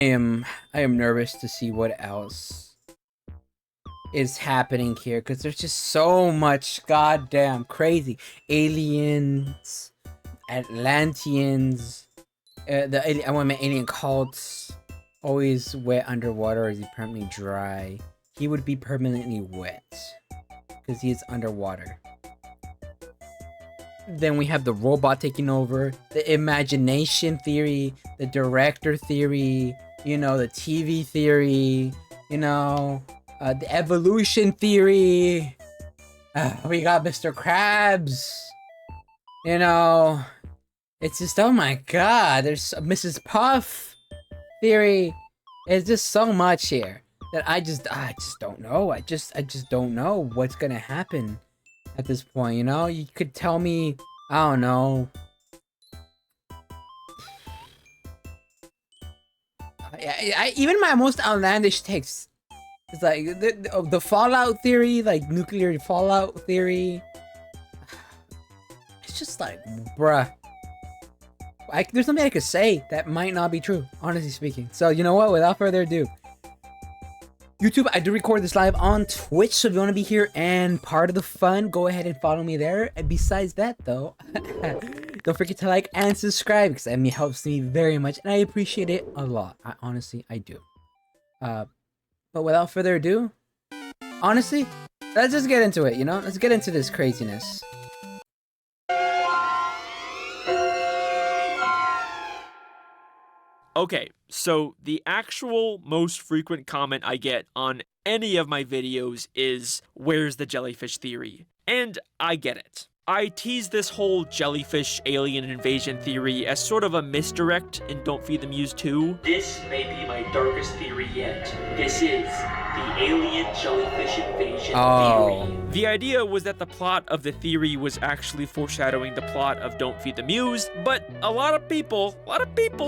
I am nervous to see what else is happening here because there's just so much goddamn crazy aliens, Atlanteans, I want my alien cults. Always wet underwater, or is he permanently dry? He would be permanently wet because he is underwater. Then we have the robot taking over, the imagination theory, the director theory, you know, the TV theory, you know, the evolution theory. We got Mr. Krabs. You know, it's just, oh my god, there's Mrs. Puff theory. It's just so much here that I just don't know. I just don't know what's gonna happen at this point, you know? You could tell me, I don't know. Even my most outlandish takes, it's like the fallout theory, like nuclear fallout theory. It's just like, bruh. There's something I could say that might not be true, honestly speaking. So, you know what? Without further ado, YouTube, I do record this live on Twitch, so if you want to be here and part of the fun, go ahead and follow me there. And besides that, though, don't forget to like and subscribe, because that helps me very much, and I appreciate it a lot. I do. But without further ado, honestly, let's just get into it, you know? Let's get into this craziness. Okay, so the actual most frequent comment I get on any of my videos is, where's the jellyfish theory? And I get it. I tease this whole jellyfish alien invasion theory as sort of a misdirect in Don't Feed the Muse 2. This may be my darkest theory yet. This is the alien jellyfish invasion theory. The idea was that the plot of the theory was actually foreshadowing the plot of Don't Feed the Muse, but a lot of people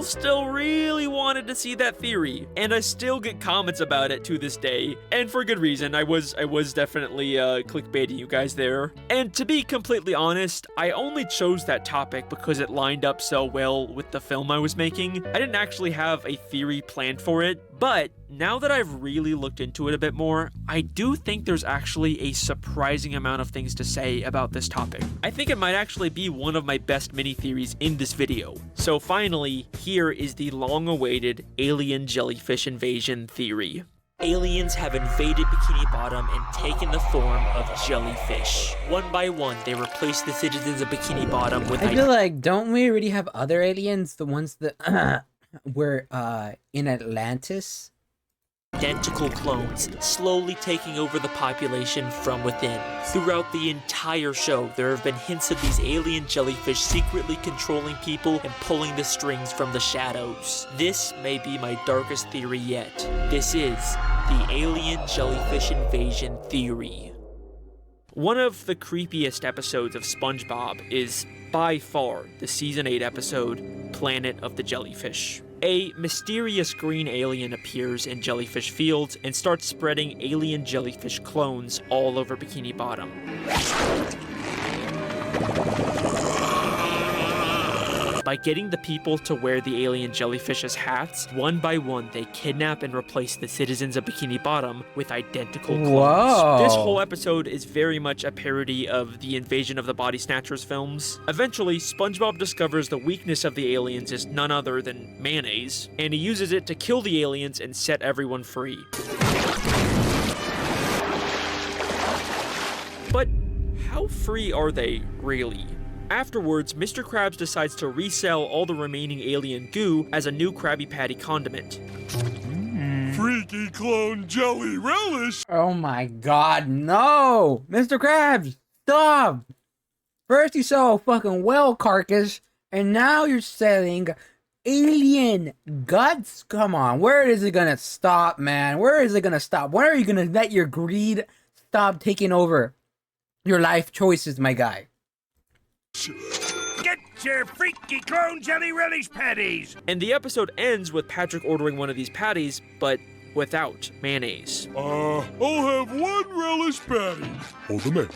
still really wanted to see that theory, and I still get comments about it to this day, and for good reason. I was definitely clickbaiting you guys there. And to be completely honest, I only chose that topic because it lined up so well with the film I was making. I didn't actually have a theory planned for it, but now that I've really looked into it a bit more, I do think there's actually a surprising amount of things to say about this topic. I think it might actually be one of my best mini-theories in this video. So finally, here is the long-awaited alien jellyfish invasion theory. Aliens have invaded Bikini Bottom and taken the form of jellyfish. One by one, they replace the citizens of Bikini Bottom with... I feel like, don't we already have other aliens? The ones that were in Atlantis? Identical clones, slowly taking over the population from within. Throughout the entire show, there have been hints of these alien jellyfish secretly controlling people and pulling the strings from the shadows. This may be my darkest theory yet. This is the alien jellyfish invasion theory. One of the creepiest episodes of SpongeBob is, by far, the Season 8 episode, Planet of the Jellyfish. A mysterious green alien appears in jellyfish fields and starts spreading alien jellyfish clones all over Bikini Bottom. By getting the people to wear the alien jellyfish's hats, one by one they kidnap and replace the citizens of Bikini Bottom with identical clones. Whoa. This whole episode is very much a parody of the Invasion of the Body Snatchers films. Eventually, SpongeBob discovers the weakness of the aliens is none other than mayonnaise, and he uses it to kill the aliens and set everyone free. But how free are they, really? Afterwards, Mr. Krabs decides to resell all the remaining alien goo as a new Krabby Patty condiment. Freaky clone jelly relish! Oh my god, no! Mr. Krabs, stop! First you sell a fucking whale carcass, and now you're selling alien guts? Come on, where is it gonna stop, man? Where is it gonna stop? When are you gonna let your greed stop taking over your life choices, my guy? Get your freaky clone jelly relish patties! And the episode ends with Patrick ordering one of these patties, but without mayonnaise. I'll have one relish patty. Hold the man.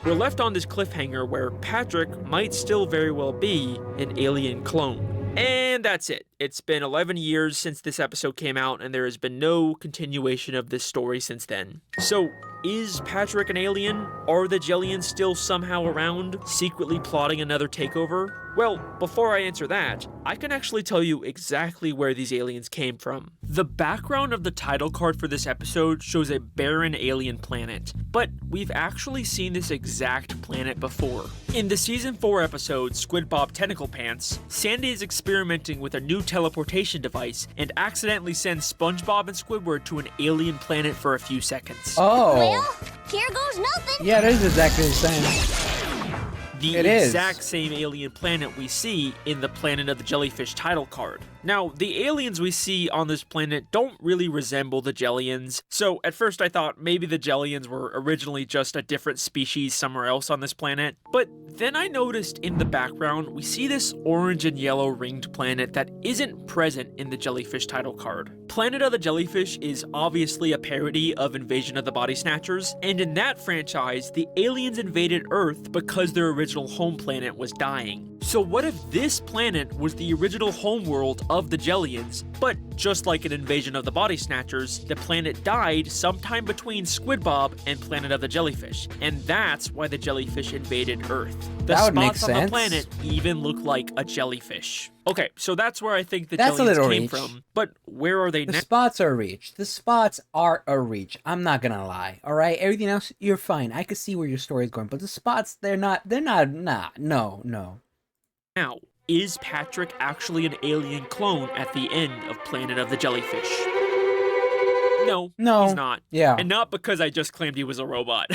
We're left on this cliffhanger where Patrick might still very well be an alien clone. And that's it. It's been 11 years since this episode came out, and there has been no continuation of this story since then. So, is Patrick an alien? Are the Jellians still somehow around, secretly plotting another takeover? Well, before I answer that, I can actually tell you exactly where these aliens came from. The background of the title card for this episode shows a barren alien planet, but we've actually seen this exact planet before. In the season 4 episode, SpongeBob Tentacle Pants, Sandy is experimenting with a new teleportation device and accidentally sends SpongeBob and Squidward to an alien planet for a few seconds. Oh. Well, here goes nothing. Yeah, that is exactly the same. The exact same alien planet we see in the Planet of the Jellyfish title card. Now, the aliens we see on this planet don't really resemble the Jellians, so at first I thought maybe the Jellians were originally just a different species somewhere else on this planet, but then I noticed in the background we see this orange and yellow ringed planet that isn't present in the Jellyfish title card. Planet of the Jellyfish is obviously a parody of Invasion of the Body Snatchers, and in that franchise, the aliens invaded Earth because their original home planet was dying. So what if this planet was the original homeworld of the Jellians, but just like an Invasion of the Body Snatchers, the planet died sometime between SpongeBob and Planet of the Jellyfish, and that's why the jellyfish invaded Earth. The That would make spots on the sense. planet even look like a jellyfish. Okay, so that's where I think the That's a Jellians little came reach. from, but where are they The now? spots are a reach. The spots are a reach. I'm not gonna lie. All right, everything else you're fine. I can see where your story's going, but the spots no. Now, is Patrick actually an alien clone at the end of Planet of the Jellyfish? No, No. he's not. Yeah. And not because I just claimed he was a robot.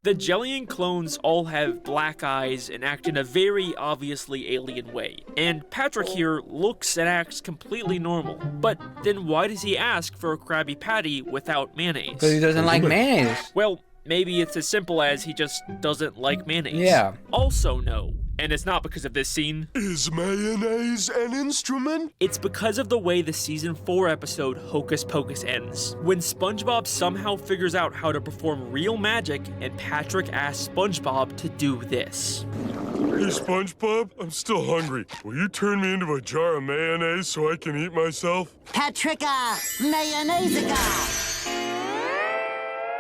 The Jellian clones all have black eyes and act in a very obviously alien way. And Patrick here looks and acts completely normal. But then why does he ask for a Krabby Patty without mayonnaise? Because he doesn't like mayonnaise. Well, maybe it's as simple as he just doesn't like mayonnaise. Yeah. Also, no. And it's not because of this scene. Is mayonnaise an instrument? It's because of the way the season 4 episode Hocus Pocus ends. When SpongeBob somehow figures out how to perform real magic and Patrick asks SpongeBob to do this. Hey, SpongeBob, I'm still hungry. Will you turn me into a jar of mayonnaise so I can eat myself? Patricka, mayonnaise-a-ga.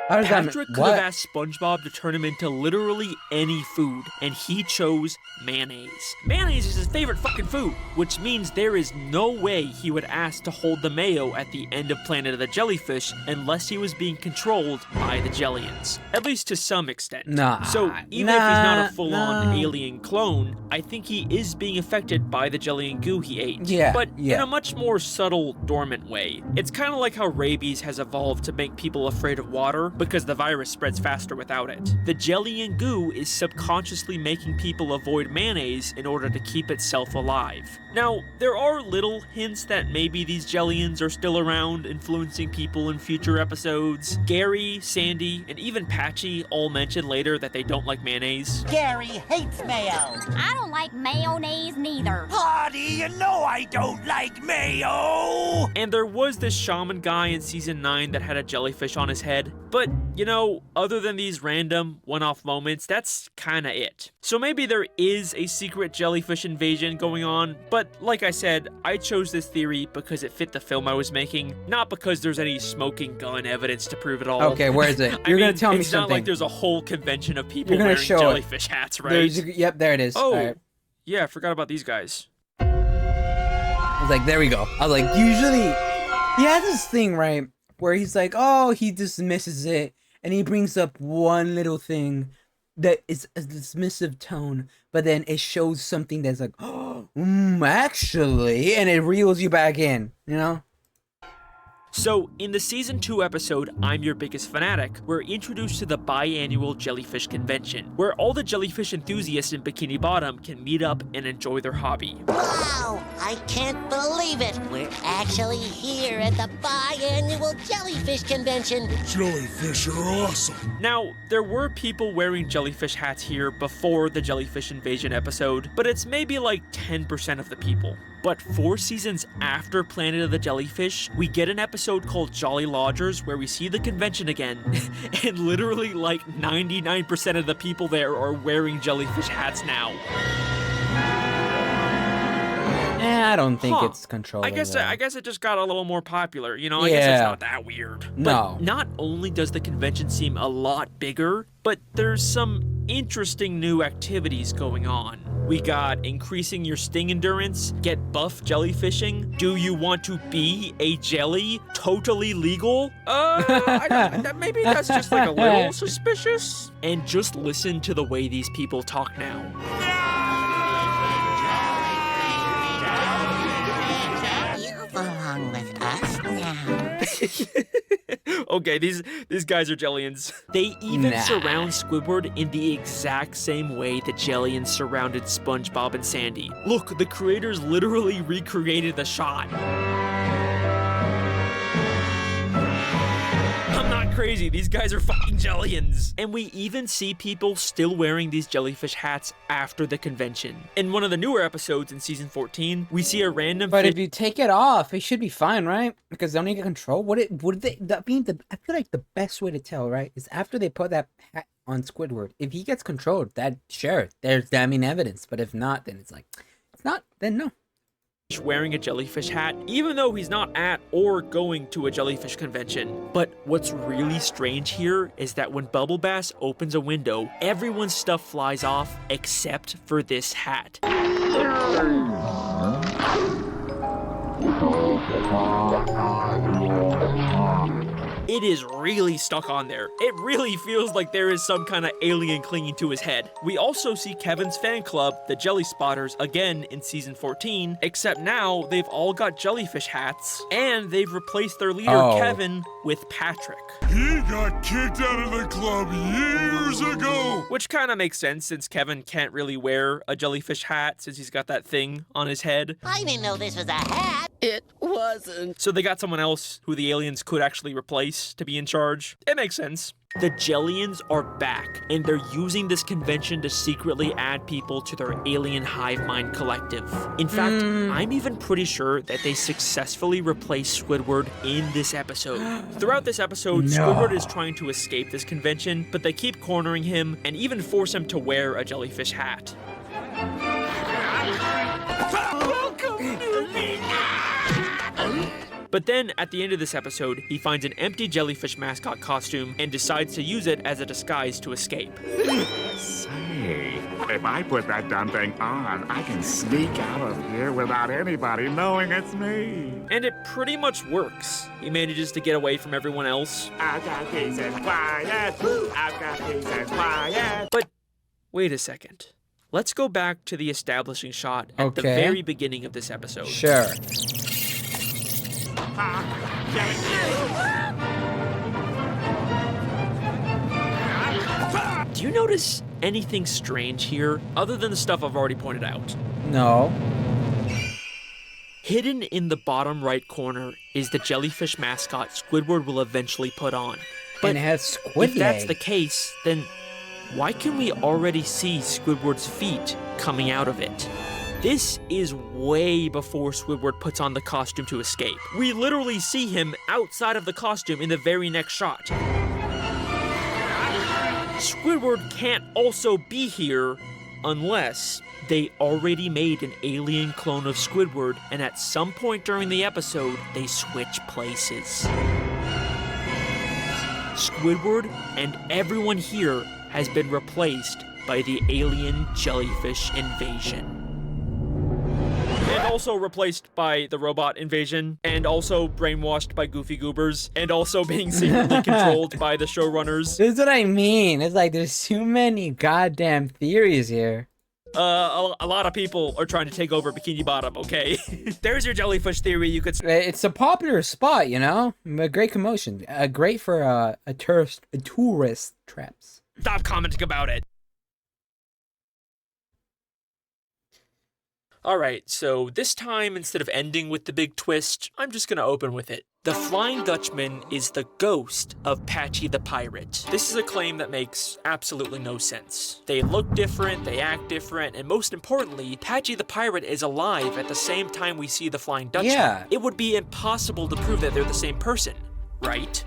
How does that Patrick could what? have asked SpongeBob to turn him into literally any food, and he chose mayonnaise. Mayonnaise is his favorite fucking food, which means there is no way he would ask to hold the mayo at the end of Planet of the Jellyfish unless he was being controlled by the Jellians. At least to some extent. Nah, So even if he's not a full-on nah. alien clone, I think he is being affected by the Jellian goo he ate. Yeah, But yeah. in a much more subtle, dormant way. It's kind of like how rabies has evolved to make people afraid of water, because the virus spreads faster without it. The Jellian goo is subconsciously making people avoid mayonnaise in order to keep itself alive. Now, there are little hints that maybe these Jellians are still around, influencing people in future episodes. Gary, Sandy, and even Patchy all mention later that they don't like mayonnaise. Gary hates mayo. I don't like mayonnaise neither. Party, you know I don't like mayo! And there was this shaman guy in season 9 that had a jellyfish on his head. But, you know, other than these random one-off moments, that's kinda it. So maybe there is a secret jellyfish invasion going on, but like I said, I chose this theory because it fit the film I was making, not because there's any smoking gun evidence to prove it all. Okay, where is it? I You're gonna mean, tell me it's not something. like there's a whole convention of people You're gonna wearing show it. jellyfish hats, right? Yep, there it is. Oh, All right. yeah, I forgot about these guys. I was like, there we go. I was like, usually he has this thing, right, where he's like, oh, he dismisses it, and he brings up one little thing that is a dismissive tone, but then it shows something that's like, oh, actually, and it reels you back in, you know? So, in the Season 2 episode, I'm Your Biggest Fanatic, we're introduced to the biannual Jellyfish Convention, where all the jellyfish enthusiasts in Bikini Bottom can meet up and enjoy their hobby. Wow, I can't believe it. We're actually here at the biannual jellyfish convention. Jellyfish are awesome. Now, there were people wearing jellyfish hats here before the Jellyfish Invasion episode, but it's maybe like 10% of the people. But 4 seasons after Planet of the Jellyfish, we get an episode called Jolly Lodgers where we see the convention again, and literally like 99% of the people there are wearing jellyfish hats now. I don't think Huh. it's controlling. I guess it just got a little more popular, you know? I Yeah. guess it's not that weird. No. But not only does the convention seem a lot bigger, but there's some interesting new activities going on. We got increasing your sting endurance, get buff jellyfishing, do you want to be a jelly? Totally legal? Maybe that's just like a little suspicious. And just listen to the way these people talk now. You belong with us now. Okay, these guys are Jellians. They even Nah. surround Squidward in the exact same way the Jellians surrounded SpongeBob and Sandy. Look, the creators literally recreated the shot. I'm not crazy, these guys are fucking Jellians. And we even see people still wearing these jellyfish hats after the convention. In one of the newer episodes in season 14, we see a random But fish. if you take it off, it should be fine, right? Because they don't need to control. I feel like the best way to tell, right, is after they put that hat on Squidward. If he gets controlled, that sure, there's damning evidence. But if not, then it's like, it's not. Then no. Wearing a jellyfish hat, even though he's not at or going to a jellyfish convention. But what's really strange here is that when Bubble Bass opens a window, everyone's stuff flies off except for this hat. It is really stuck on there. It really feels like there is some kind of alien clinging to his head. We also see Kevin's fan club, the Jelly Spotters, again in season 14, except now they've all got jellyfish hats, and they've replaced their leader, Kevin, with Patrick. He got kicked out of the club years ago. Which kind of makes sense since Kevin can't really wear a jellyfish hat since he's got that thing on his head. I didn't know this was a hat. It wasn't. So they got someone else who the aliens could actually replace to be in charge. It makes sense. The Jellians are back, and they're using this convention to secretly add people to their alien hive mind collective. In fact, I'm even pretty sure that they successfully replaced Squidward in this episode. Throughout this episode, Squidward is trying to escape this convention, but they keep cornering him and even force him to wear a jellyfish hat. Welcome to me. But then, at the end of this episode, he finds an empty jellyfish mascot costume and decides to use it as a disguise to escape. Say, if I put that dumb thing on, I can sneak out of here without anybody knowing it's me. And it pretty much works. He manages to get away from everyone else. I've got peace and quiet. I've got peace and quiet. But wait a second. Let's go back to the establishing shot at the Okay. very beginning of this episode. Sure. Do you notice anything strange here, other than the stuff I've already pointed out? No. Hidden in the bottom right corner is the jellyfish mascot Squidward will eventually put on. But And it has squid if that's leg. the case, then why can we already see Squidward's feet coming out of it? This is way before Squidward puts on the costume to escape. We literally see him outside of the costume in the very next shot. Squidward can't also be here unless they already made an alien clone of Squidward, and at some point during the episode, they switch places. Squidward and everyone here has been replaced by the alien jellyfish invasion. And also replaced by the robot invasion, and also brainwashed by Goofy Goobers, and also being secretly controlled by the showrunners. This is what I mean. It's like there's too many goddamn theories here. A lot of people are trying to take over Bikini Bottom, okay? There's your jellyfish theory. You could... It's a popular spot, you know? A great commotion. Great for a tourist traps. Stop commenting about it. Alright, so this time, instead of ending with the big twist, I'm just gonna open with it. The Flying Dutchman is the ghost of Patchy the Pirate. This is a claim that makes absolutely no sense. They look different, they act different, and most importantly, Patchy the Pirate is alive at the same time we see the Flying Dutchman. Yeah. It would be impossible to prove that they're the same person, right?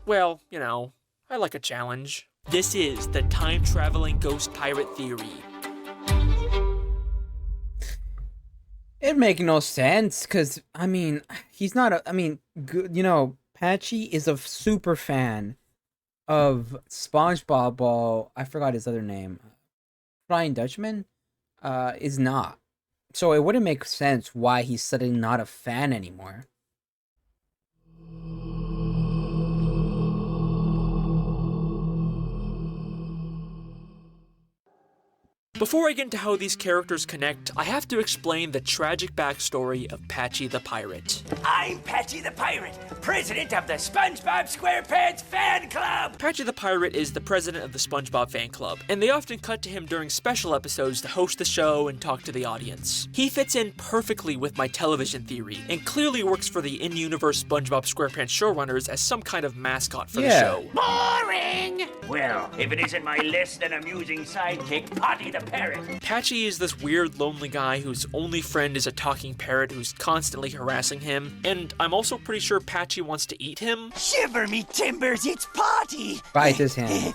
Well, you know, I like a challenge. This is the time-traveling ghost pirate theory. It make no sense, cause I mean, he's not a. I mean, you know, Patchy is a super fan of SpongeBob. While I forgot his other name, Flying Dutchman, is not. So it wouldn't make sense why he's suddenly not a fan anymore. Before I get into how these characters connect, I have to explain the tragic backstory of Patchy the Pirate. I'm Patchy the Pirate, president of the SpongeBob SquarePants Fan Club! Patchy the Pirate is the president of the SpongeBob Fan Club, and they often cut to him during special episodes to host the show and talk to the audience. He fits in perfectly with my television theory, and clearly works for the in-universe SpongeBob SquarePants showrunners as some kind of mascot for the show. Boring! Well, if it isn't my less than amusing sidekick, Patchy the Parrot. Patchy is this weird, lonely guy whose only friend is a talking parrot who's constantly harassing him, and I'm also pretty sure Patchy wants to eat him. Shiver me timbers, it's Patchy! Bite his hand.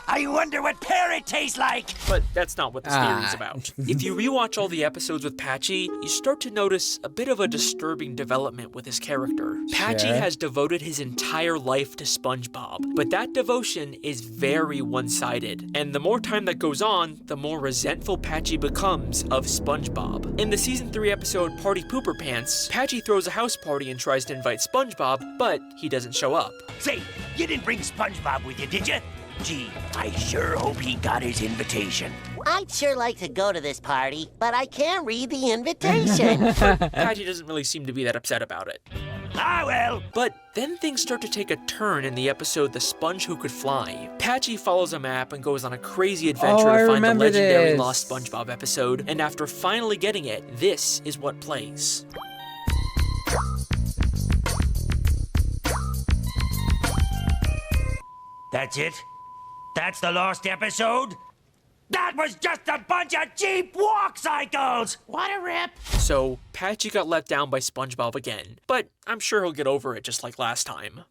I wonder what parrot tastes like! But that's not what this theory is about. If you rewatch all the episodes with Patchy, you start to notice a bit of a disturbing development with his character. Patchy has devoted his entire life to SpongeBob, but that devotion is very one-sided, and the more time that goes on, the more resentful Patchy becomes of SpongeBob. In the season 3 episode Party Pooper Pants, Patchy throws a house party and tries to invite SpongeBob, but he doesn't show up. Say, you didn't bring SpongeBob with you, did you? Gee, I sure hope he got his invitation. I'd sure like to go to this party, but I can't read the invitation. Patchy doesn't really seem to be that upset about it. Ah, well. But then things start to take a turn in the episode The Sponge Who Could Fly. Patchy follows a map and goes on a crazy adventure to find the legendary Lost SpongeBob episode, and after finally getting it, this is what plays. That's it? That's the lost episode? That was just a bunch of cheap walk cycles! What a rip! So, Patchy got let down by SpongeBob again, but I'm sure he'll get over it just like last time.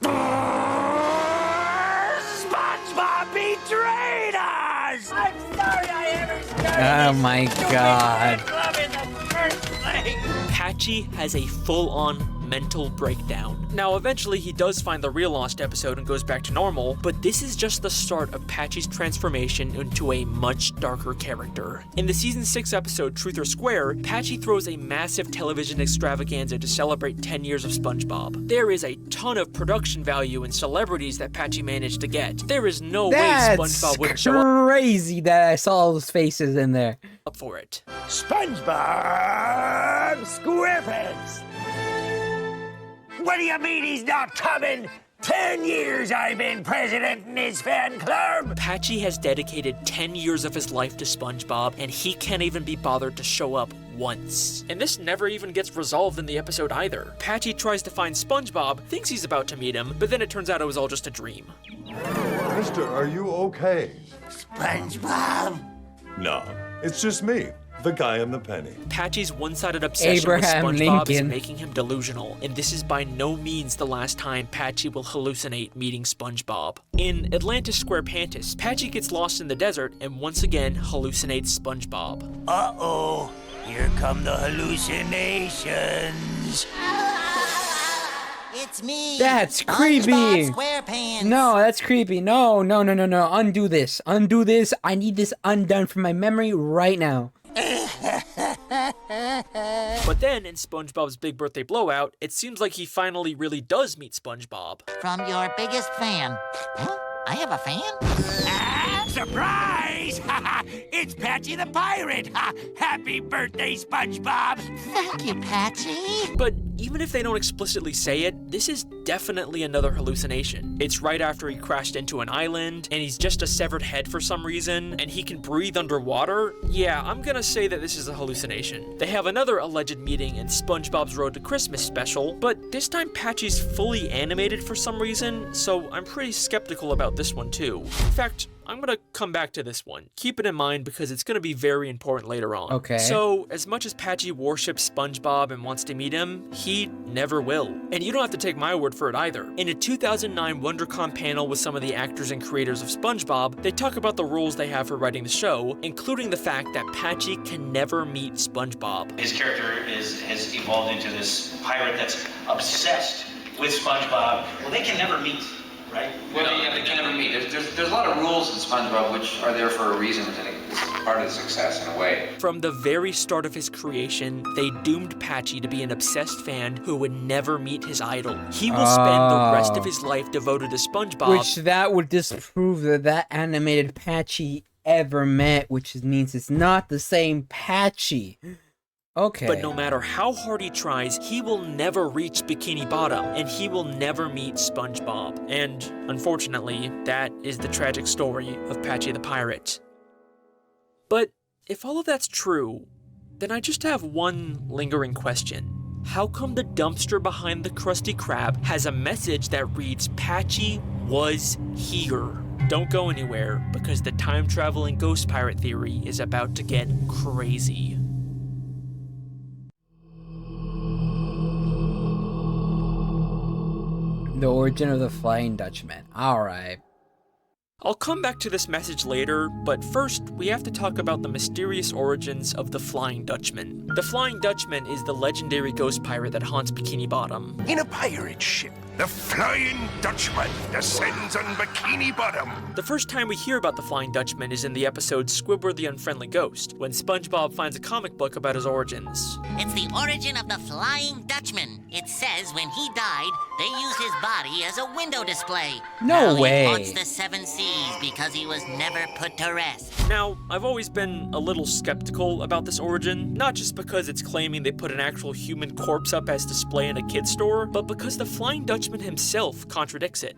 SpongeBob betrayed us! I'm sorry I ever started Oh my God. club in the first place! Patchy has a full-on mental breakdown. Now, eventually he does find the real Lost episode and goes back to normal, but this is just the start of Patchy's transformation into a much darker character. In the season 6 episode Truth or Square, Patchy throws a massive television extravaganza to celebrate 10 years of SpongeBob. There is a ton of production value and celebrities that Patchy managed to get. There is no way SpongeBob wouldn't show up Crazy that I saw all those faces in there. for it. SpongeBob SquarePants! What do you mean he's not coming? 10 years I've been president in his fan club! Patchy has dedicated 10 years of his life to SpongeBob, and he can't even be bothered to show up once. And this never even gets resolved in the episode either. Patchy tries to find SpongeBob, thinks he's about to meet him, but then it turns out it was all just a dream. Mister, are you okay? SpongeBob? No, it's just me, the guy in the penny. Patchy's one-sided obsession Abraham with SpongeBob is Lincoln. making him delusional, and this is by no means the last time Patchy will hallucinate meeting SpongeBob. In Atlantis SquarePantis, Patchy gets lost in the desert and once again hallucinates SpongeBob. Uh-oh, here come the hallucinations. It's me. That's creepy. SpongeBob SquarePants. No, that's creepy. No. Undo this. Undo this. I need this undone from my memory right now. But then, in SpongeBob's Big Birthday Blowout, it seems like he finally really does meet SpongeBob. From your biggest fan. Huh? I have a fan? Surprise! It's Patchy the Pirate! Happy birthday, SpongeBob! Thank you, Patchy. But even if they don't explicitly say it, this is definitely another hallucination. It's right after he crashed into an island, and he's just a severed head for some reason, and he can breathe underwater. Yeah, I'm gonna say that this is a hallucination. They have another alleged meeting in SpongeBob's Road to Christmas special, but this time Patchy's fully animated for some reason, so I'm pretty skeptical about this one too. In fact, I'm gonna come back to this one. one. Keep it in mind because it's going to be very important later on. Okay. So, as much as Patchy worships SpongeBob and wants to meet him, he never will. And you don't have to take my word for it either. In a 2009 WonderCon panel with some of the actors and creators of SpongeBob, they talk about the rules they have for writing the show, including the fact that Patchy can never meet SpongeBob. His character has evolved into this pirate that's obsessed with SpongeBob. Well, they can never meet, right? Well, yeah, they can never meet. There's a lot of rules in SpongeBob which are there for a reason, which I think is part of the success in a way. From the very start of his creation, they doomed Patchy to be an obsessed fan who would never meet his idol. He will spend the rest of his life devoted to SpongeBob. Which that would disprove that animated Patchy ever met, which means it's not the same Patchy. Okay. But no matter how hard he tries, he will never reach Bikini Bottom, and he will never meet SpongeBob. And, unfortunately, that is the tragic story of Patchy the Pirate. But if all of that's true, then I just have one lingering question. How come the dumpster behind the Krusty Krab has a message that reads, "Patchy was here"? Don't go anywhere, because the time-traveling ghost pirate theory is about to get crazy. The origin of the Flying Dutchman. Alright. I'll come back to this message later, but first, we have to talk about the mysterious origins of the Flying Dutchman. The Flying Dutchman is the legendary ghost pirate that haunts Bikini Bottom. In a pirate ship, the Flying Dutchman descends on Bikini Bottom. The first time we hear about the Flying Dutchman is in the episode Squidward the Unfriendly Ghost, when SpongeBob finds a comic book about his origins. It's the origin of the Flying Dutchman. It says when he died, they used his body as a window display. No Now way. He haunts the seven seas because he was never put to rest. Now, I've always been a little skeptical about this origin, not just because it's claiming they put an actual human corpse up as display in a kid's store, but because the Flying Dutchman himself contradicts it.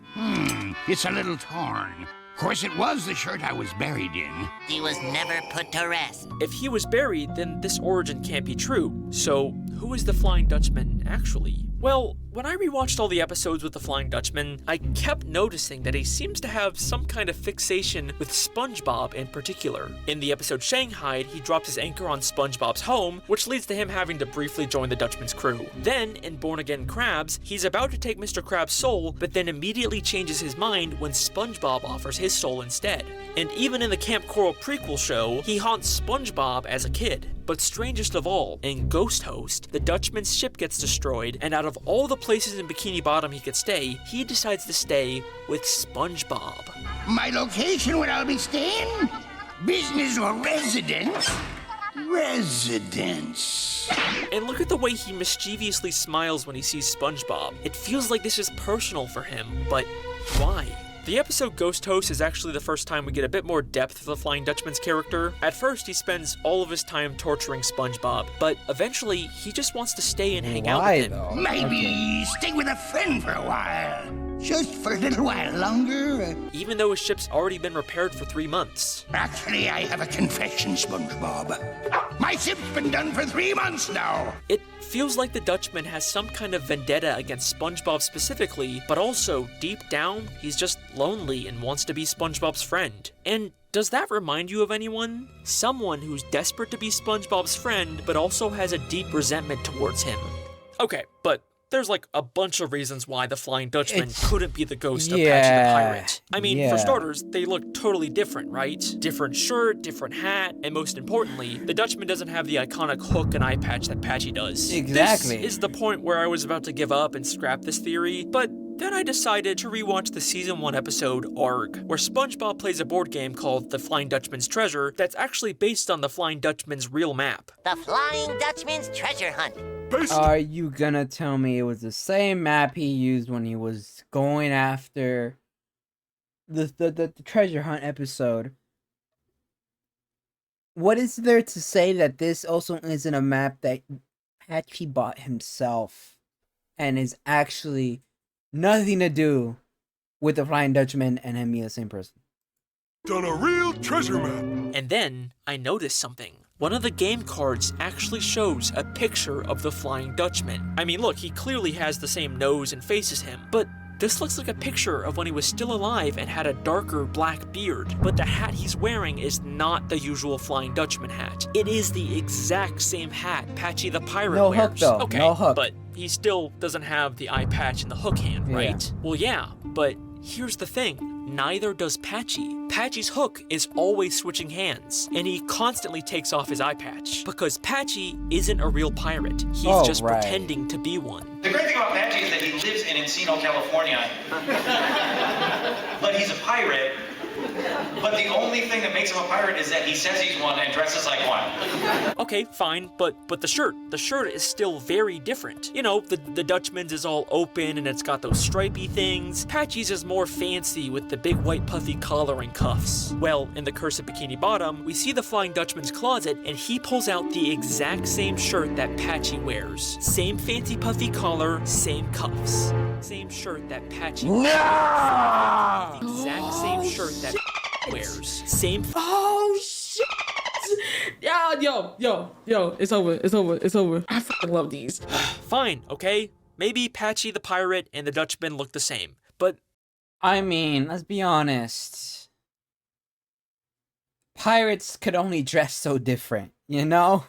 It's a little torn. Of course, it was the shirt I was buried in. He was never put to rest. If he was buried, then this origin can't be true. So, who is the Flying Dutchman actually? Well, when I rewatched all the episodes with the Flying Dutchman, I kept noticing that he seems to have some kind of fixation with SpongeBob in particular. In the episode Shanghai, he drops his anchor on SpongeBob's home, which leads to him having to briefly join the Dutchman's crew. Then, in Born Again Krabs, he's about to take Mr. Krabs' soul, but then immediately changes his mind when SpongeBob offers his soul instead. And even in the Camp Coral prequel show, he haunts SpongeBob as a kid. But strangest of all, in Ghost Host, the Dutchman's ship gets destroyed, and out of all the places in Bikini Bottom he could stay, he decides to stay with SpongeBob. My location where I'll be staying? Business or residence? Residence. And look at the way he mischievously smiles when he sees SpongeBob. It feels like this is personal for him, but why? The episode Ghost Host is actually the first time we get a bit more depth of the Flying Dutchman's character. At first, he spends all of his time torturing SpongeBob, but eventually, he just wants to stay and hang out with him. Though? Maybe stay with a friend for a while. Just for a little while longer. Even though his ship's already been repaired for 3 months. Actually, I have a confession, SpongeBob. My ship's been done for 3 months now. It feels like the Dutchman has some kind of vendetta against SpongeBob specifically, but also, deep down, he's just lonely and wants to be SpongeBob's friend. And does that remind you of anyone? Someone who's desperate to be SpongeBob's friend, but also has a deep resentment towards him. Okay, but there's like a bunch of reasons why the Flying Dutchman couldn't be the ghost of Patchy the Pirate. I mean, for starters, they look totally different, right? Different shirt, different hat, and most importantly, the Dutchman doesn't have the iconic hook and eye patch that Patchy does. Exactly. This is the point where I was about to give up and scrap this theory, but then I decided to rewatch the Season 1 episode, Arg, where SpongeBob plays a board game called The Flying Dutchman's Treasure that's actually based on the Flying Dutchman's real map. The Flying Dutchman's treasure hunt. Are you gonna tell me it was the same map he used when he was going after the treasure hunt episode? What is there to say that this also isn't a map that Patchy bought himself and is actually nothing to do with the Flying Dutchman and him being the same person? Done a real treasure map. And then I noticed something. One of the game cards actually shows a picture of the Flying Dutchman. I mean, look, he clearly has the same nose and face as him, but This looks like a picture of when he was still alive and had a darker black beard, but the hat he's wearing is not the usual Flying Dutchman hat. It is the exact same hat Patchy the Pirate No wears. hook, though. Okay, No hook. but he still doesn't have the eye patch and the hook hand, right? Yeah. Well, yeah, but here's the thing. Neither does Patchy. Patchy's hook is always switching hands, and he constantly takes off his eye patch, because Patchy isn't a real pirate. He's just right. pretending to be one. The great thing about Patchy is that he lives in Encino, California. But he's a pirate. But the only thing that makes him a pirate is that he says he's one and dresses like one. Okay, fine, but the shirt is still very different. You know, the Dutchman's is all open and it's got those stripy things. Patchy's is more fancy with the big white puffy collar and cuffs. Well, in the Curse of Bikini Bottom, we see the Flying Dutchman's closet and he pulls out the exact same shirt that Patchy wears. Same fancy puffy collar, same cuffs. Same shirt that Patchy wears. The exact same shirt that wears. Same. Oh shit! Yo, it's over. I fucking love these. Fine, okay? Maybe Patchy the Pirate and the Dutchman look the same, but I mean, let's be honest. Pirates could only dress so different, you know?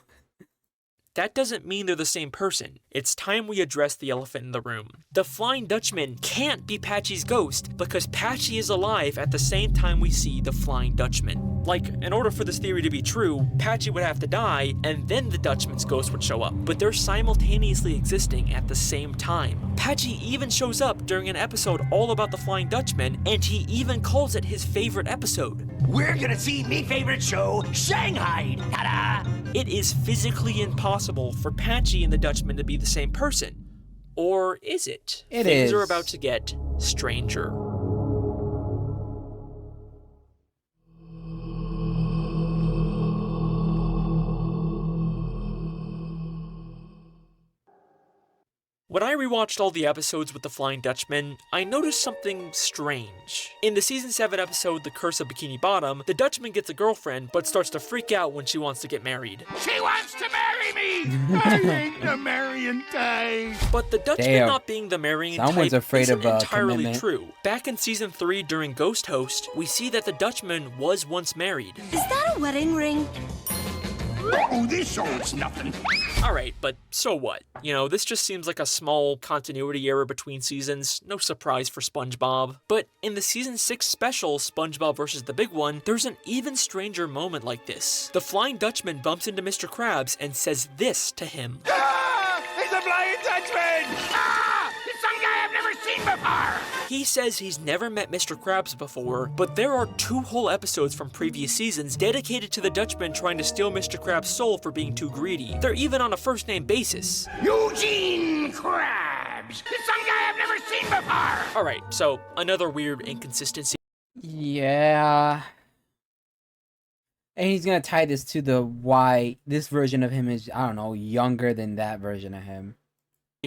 that doesn't mean they're the same person. It's time we address the elephant in the room. The Flying Dutchman can't be Patchy's ghost because Patchy is alive at the same time we see the Flying Dutchman. Like, in order for this theory to be true, Patchy would have to die and then the Dutchman's ghost would show up, but they're simultaneously existing at the same time. Patchy even shows up during an episode all about the Flying Dutchman, and he even calls it his favorite episode. We're gonna see me favorite show, Shanghai. Ta-da! It is physically impossible for Patchy and the Dutchman to be the same person. Or is it? It Things is. are about to get stranger. When I rewatched all the episodes with the Flying Dutchman, I noticed something strange. In the Season 7 episode, The Curse of Bikini Bottom, the Dutchman gets a girlfriend, but starts to freak out when she wants to get married. She wants to marry me! I ain't the marrying type! But the Dutchman Damn. not being the marrying Someone's type afraid isn't of, entirely commitment. true. Back in Season 3 during Ghost Host, we see that the Dutchman was once married. Is that a wedding ring? Oh, this show's nothing. Alright, but so what? You know, this just seems like a small continuity error between seasons, no surprise for SpongeBob. But in the Season 6 special, SpongeBob vs. the Big One, there's an even stranger moment like this. The Flying Dutchman bumps into Mr. Krabs and says this to him. Ah! It's a Flying Dutchman! Ah! It's some guy I've never seen before! He says he's never met Mr. Krabs before, but there are 2 whole episodes from previous seasons dedicated to the Dutchman trying to steal Mr. Krabs' soul for being too greedy. They're even on a first-name basis. Eugene Krabs! It's some guy I've never seen before! Alright, so another weird inconsistency. Yeah. And he's gonna tie this to the why this version of him is, I don't know, younger than that version of him.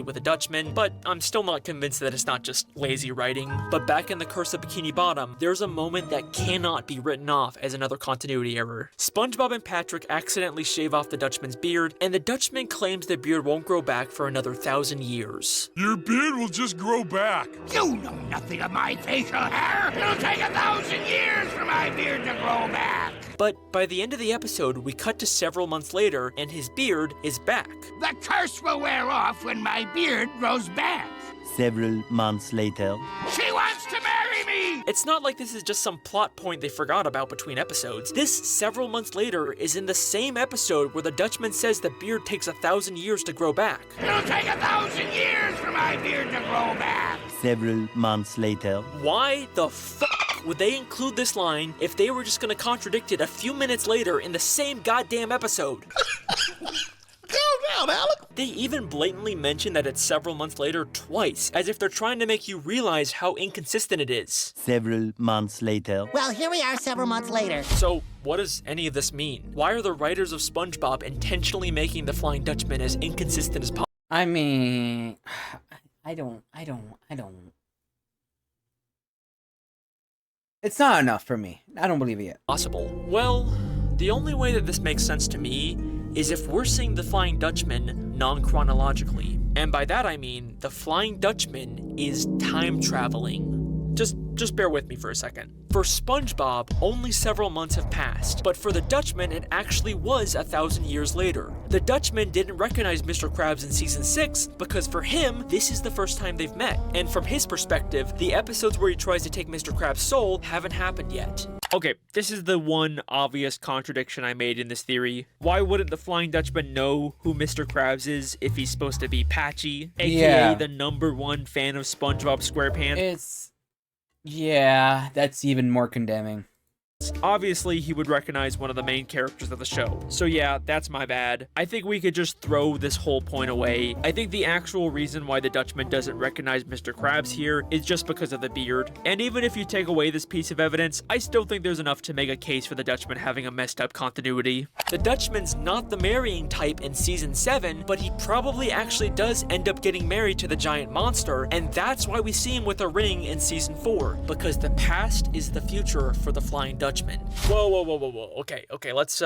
With a Dutchman, but I'm still not convinced that it's not just lazy writing. But back in The Curse of Bikini Bottom, there's a moment that cannot be written off as another continuity error. SpongeBob and Patrick accidentally shave off the Dutchman's beard, and the Dutchman claims the beard won't grow back for another 1,000 years. Your beard will just grow back. You know nothing of my facial hair! It'll take 1,000 years for my beard to grow back! But by the end of the episode, we cut to several months later, and his beard is back. The curse will wear off when my beard grows back. Several months later. She wants to marry me! It's not like this is just some plot point they forgot about between episodes. This several months later is in the same episode where the Dutchman says the beard takes 1,000 years to grow back. It'll take 1,000 years for my beard to grow back. Several months later. Why the fuck would they include this line if they were just gonna contradict it a few minutes later in the same goddamn episode? Calm down, Alec. They even blatantly mention that it's several months later twice, as if they're trying to make you realize how inconsistent it is. Several months later. Well, here we are several months later. So, what does any of this mean? Why are the writers of SpongeBob intentionally making the Flying Dutchman as inconsistent as possible? I mean, I don't. It's not enough for me. I don't believe it yet. Well, the only way that this makes sense to me is if we're seeing the Flying Dutchman non-chronologically. And by that I mean the Flying Dutchman is time traveling. Just bear with me for a second. For SpongeBob, only several months have passed, but for the Dutchman, it actually was 1,000 years later. The Dutchman didn't recognize Mr. Krabs in season 6 because for him, this is the first time they've met. And from his perspective, the episodes where he tries to take Mr. Krabs' soul haven't happened yet. Okay, this is the one obvious contradiction I made in this theory. Why wouldn't the Flying Dutchman know who Mr. Krabs is if he's supposed to be Patchy, aka the #1 fan of SpongeBob SquarePants? Yeah, that's even more condemning. Obviously, he would recognize one of the main characters of the show. So yeah, that's my bad. I think we could just throw this whole point away. I think the actual reason why the Dutchman doesn't recognize Mr. Krabs here is just because of the beard. And even if you take away this piece of evidence, I still think there's enough to make a case for the Dutchman having a messed up continuity. The Dutchman's not the marrying type in season 7, but he probably actually does end up getting married to the giant monster, and that's why we see him with a ring in season 4, because the past is the future for the Flying Dutchman. Whoa. Okay, let's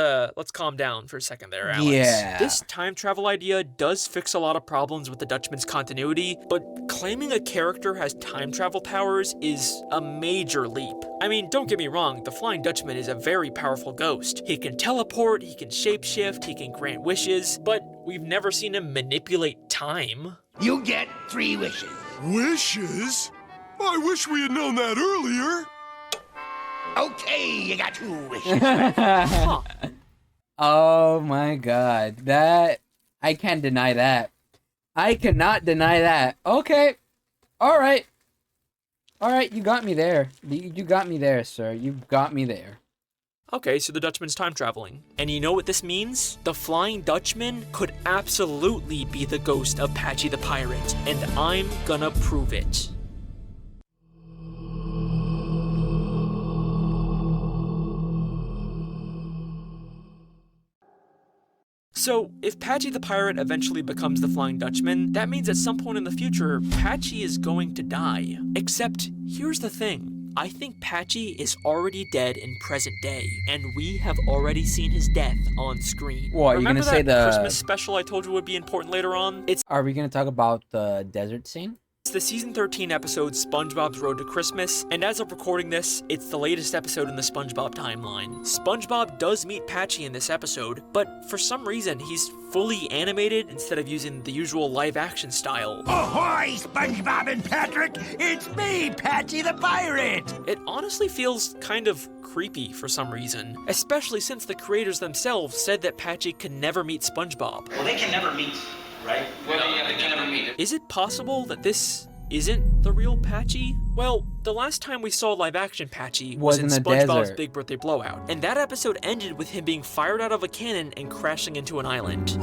calm down for a second there, Alex. Yeah. This time travel idea does fix a lot of problems with the Dutchman's continuity, but claiming a character has time travel powers is a major leap. I mean, don't get me wrong, the Flying Dutchman is a very powerful ghost. He can teleport, he can shapeshift, he can grant wishes, but we've never seen him manipulate time. You get 3 wishes. Wishes? I wish we had known that earlier. Okay, you got 2 wishes. Oh my god. That... I can't deny that. I cannot deny that. Okay. Alright. Alright, you got me there. You got me there, sir. You got me there. Okay, so the Dutchman's time traveling. And you know what this means? The Flying Dutchman could absolutely be the ghost of Patchy the Pirate, and I'm gonna prove it. So, if Patchy the Pirate eventually becomes the Flying Dutchman, that means at some point in the future, Patchy is going to die. Except, here's the thing. I think Patchy is already dead in present day, and we have already seen his death on screen. What, are you gonna say the Christmas special I told you would be important later on? Are we gonna talk about the desert scene? It's the season 13 episode SpongeBob's Road to Christmas, and as of recording this, it's the latest episode in the SpongeBob timeline. SpongeBob does meet Patchy in this episode, but for some reason he's fully animated instead of using the usual live-action style. Ahoy, SpongeBob and Patrick! It's me, Patchy the Pirate! It honestly feels kind of creepy for some reason, especially since the creators themselves said that Patchy could never meet SpongeBob. Well, they can never meet, right? Well, yeah, they can never meet it. Is it possible that this isn't the real Patchy? Well, the last time we saw live-action Patchy was in SpongeBob's desert. Big Birthday Blowout, and that episode ended with him being fired out of a cannon and crashing into an island.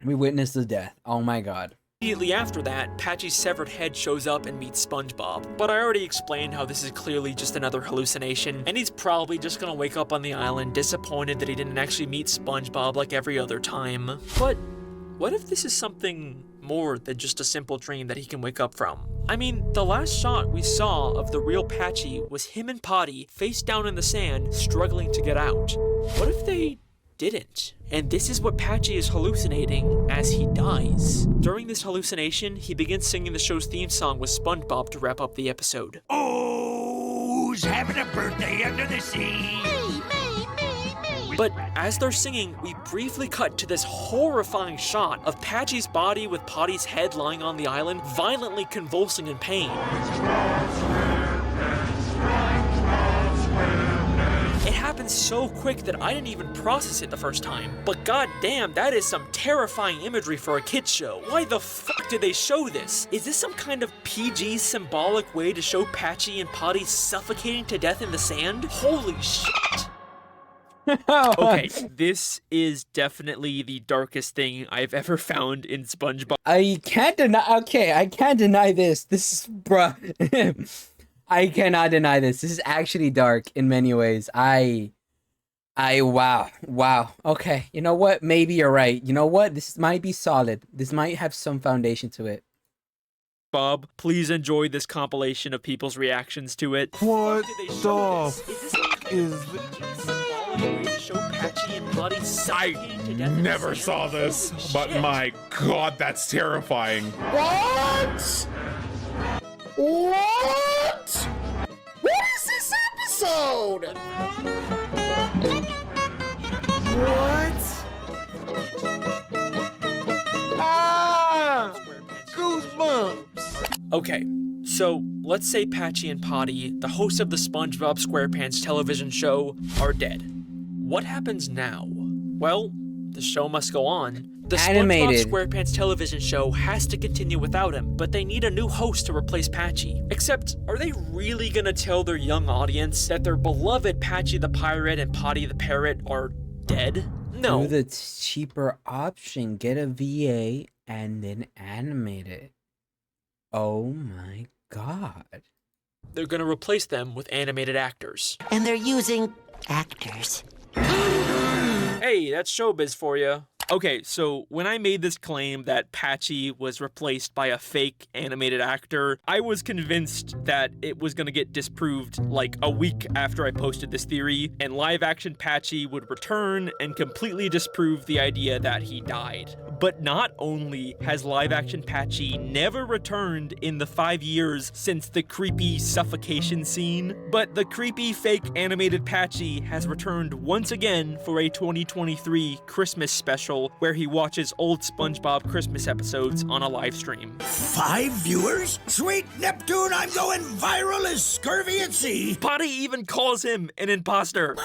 We witnessed his death. Oh my god. Immediately after that, Patchy's severed head shows up and meets SpongeBob. But I already explained how this is clearly just another hallucination, and he's probably just gonna wake up on the island disappointed that he didn't actually meet SpongeBob like every other time. But what if this is something more than just a simple dream that he can wake up from? I mean, the last shot we saw of the real Patchy was him and Potty face down in the sand, struggling to get out. What if they didn't? And this is what Patchy is hallucinating as he dies. During this hallucination, he begins singing the show's theme song with SpongeBob to wrap up the episode. Oh, who's having a birthday under the sea? But as they're singing, we briefly cut to this horrifying shot of Patchy's body with Potty's head lying on the island, violently convulsing in pain. It happened so quick that I didn't even process it the first time. But goddamn, that is some terrifying imagery for a kid's show. Why the fuck did they show this? Is this some kind of PG symbolic way to show Patchy and Potty suffocating to death in the sand? Holy shit. Okay, this is definitely the darkest thing I've ever found in SpongeBob. I can't deny. Okay, I can't deny this. This is, bruh. I cannot deny this. This is actually dark in many ways. Wow. Okay, you know what? Maybe you're right. You know what? This might be solid. This might have some foundation to it. SpongeBob. Please enjoy this compilation of people's reactions to it. What the is I never saw this, but my god, that's terrifying. What? What? What is this episode? What? Ah! Goosebumps! Okay, so let's say Patchy and Potty, the hosts of the SpongeBob SquarePants television show, are dead. What happens now? Well, the show must go on. The Animated. SpongeBob SquarePants television show has to continue without him, but they need a new host to replace Patchy. Except, are they really gonna tell their young audience that their beloved Patchy the Pirate and Potty the Parrot are dead? No. Do the cheaper option. Get a VA and then animate it. Oh my god. They're gonna replace them with animated actors. And they're using actors. Hey, that's showbiz for you. Okay, so when I made this claim that Patchy was replaced by a fake animated actor, I was convinced that it was gonna get disproved like a week after I posted this theory, and live-action Patchy would return and completely disprove the idea that he died. But not only has live-action Patchy never returned in the 5 years since the creepy suffocation scene, but the creepy fake animated Patchy has returned once again for a 2023 Christmas special where he watches old SpongeBob Christmas episodes on a live stream. 5 viewers? Sweet Neptune, I'm going viral as scurvy at sea. Potty even calls him an imposter.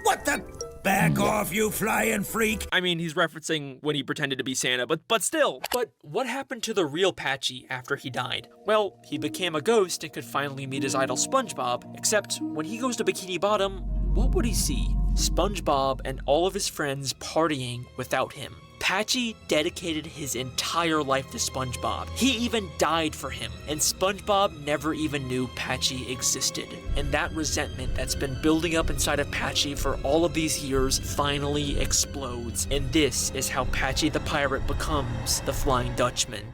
What the? Back off, you flying freak. I mean, he's referencing when he pretended to be Santa, but still. But what happened to the real Patchy after he died? Well, he became a ghost and could finally meet his idol SpongeBob, except when he goes to Bikini Bottom, what would he see? SpongeBob and all of his friends partying without him. Patchy dedicated his entire life to SpongeBob. He even died for him, and SpongeBob never even knew Patchy existed. And that resentment that's been building up inside of Patchy for all of these years finally explodes. And this is how Patchy the Pirate becomes the Flying Dutchman.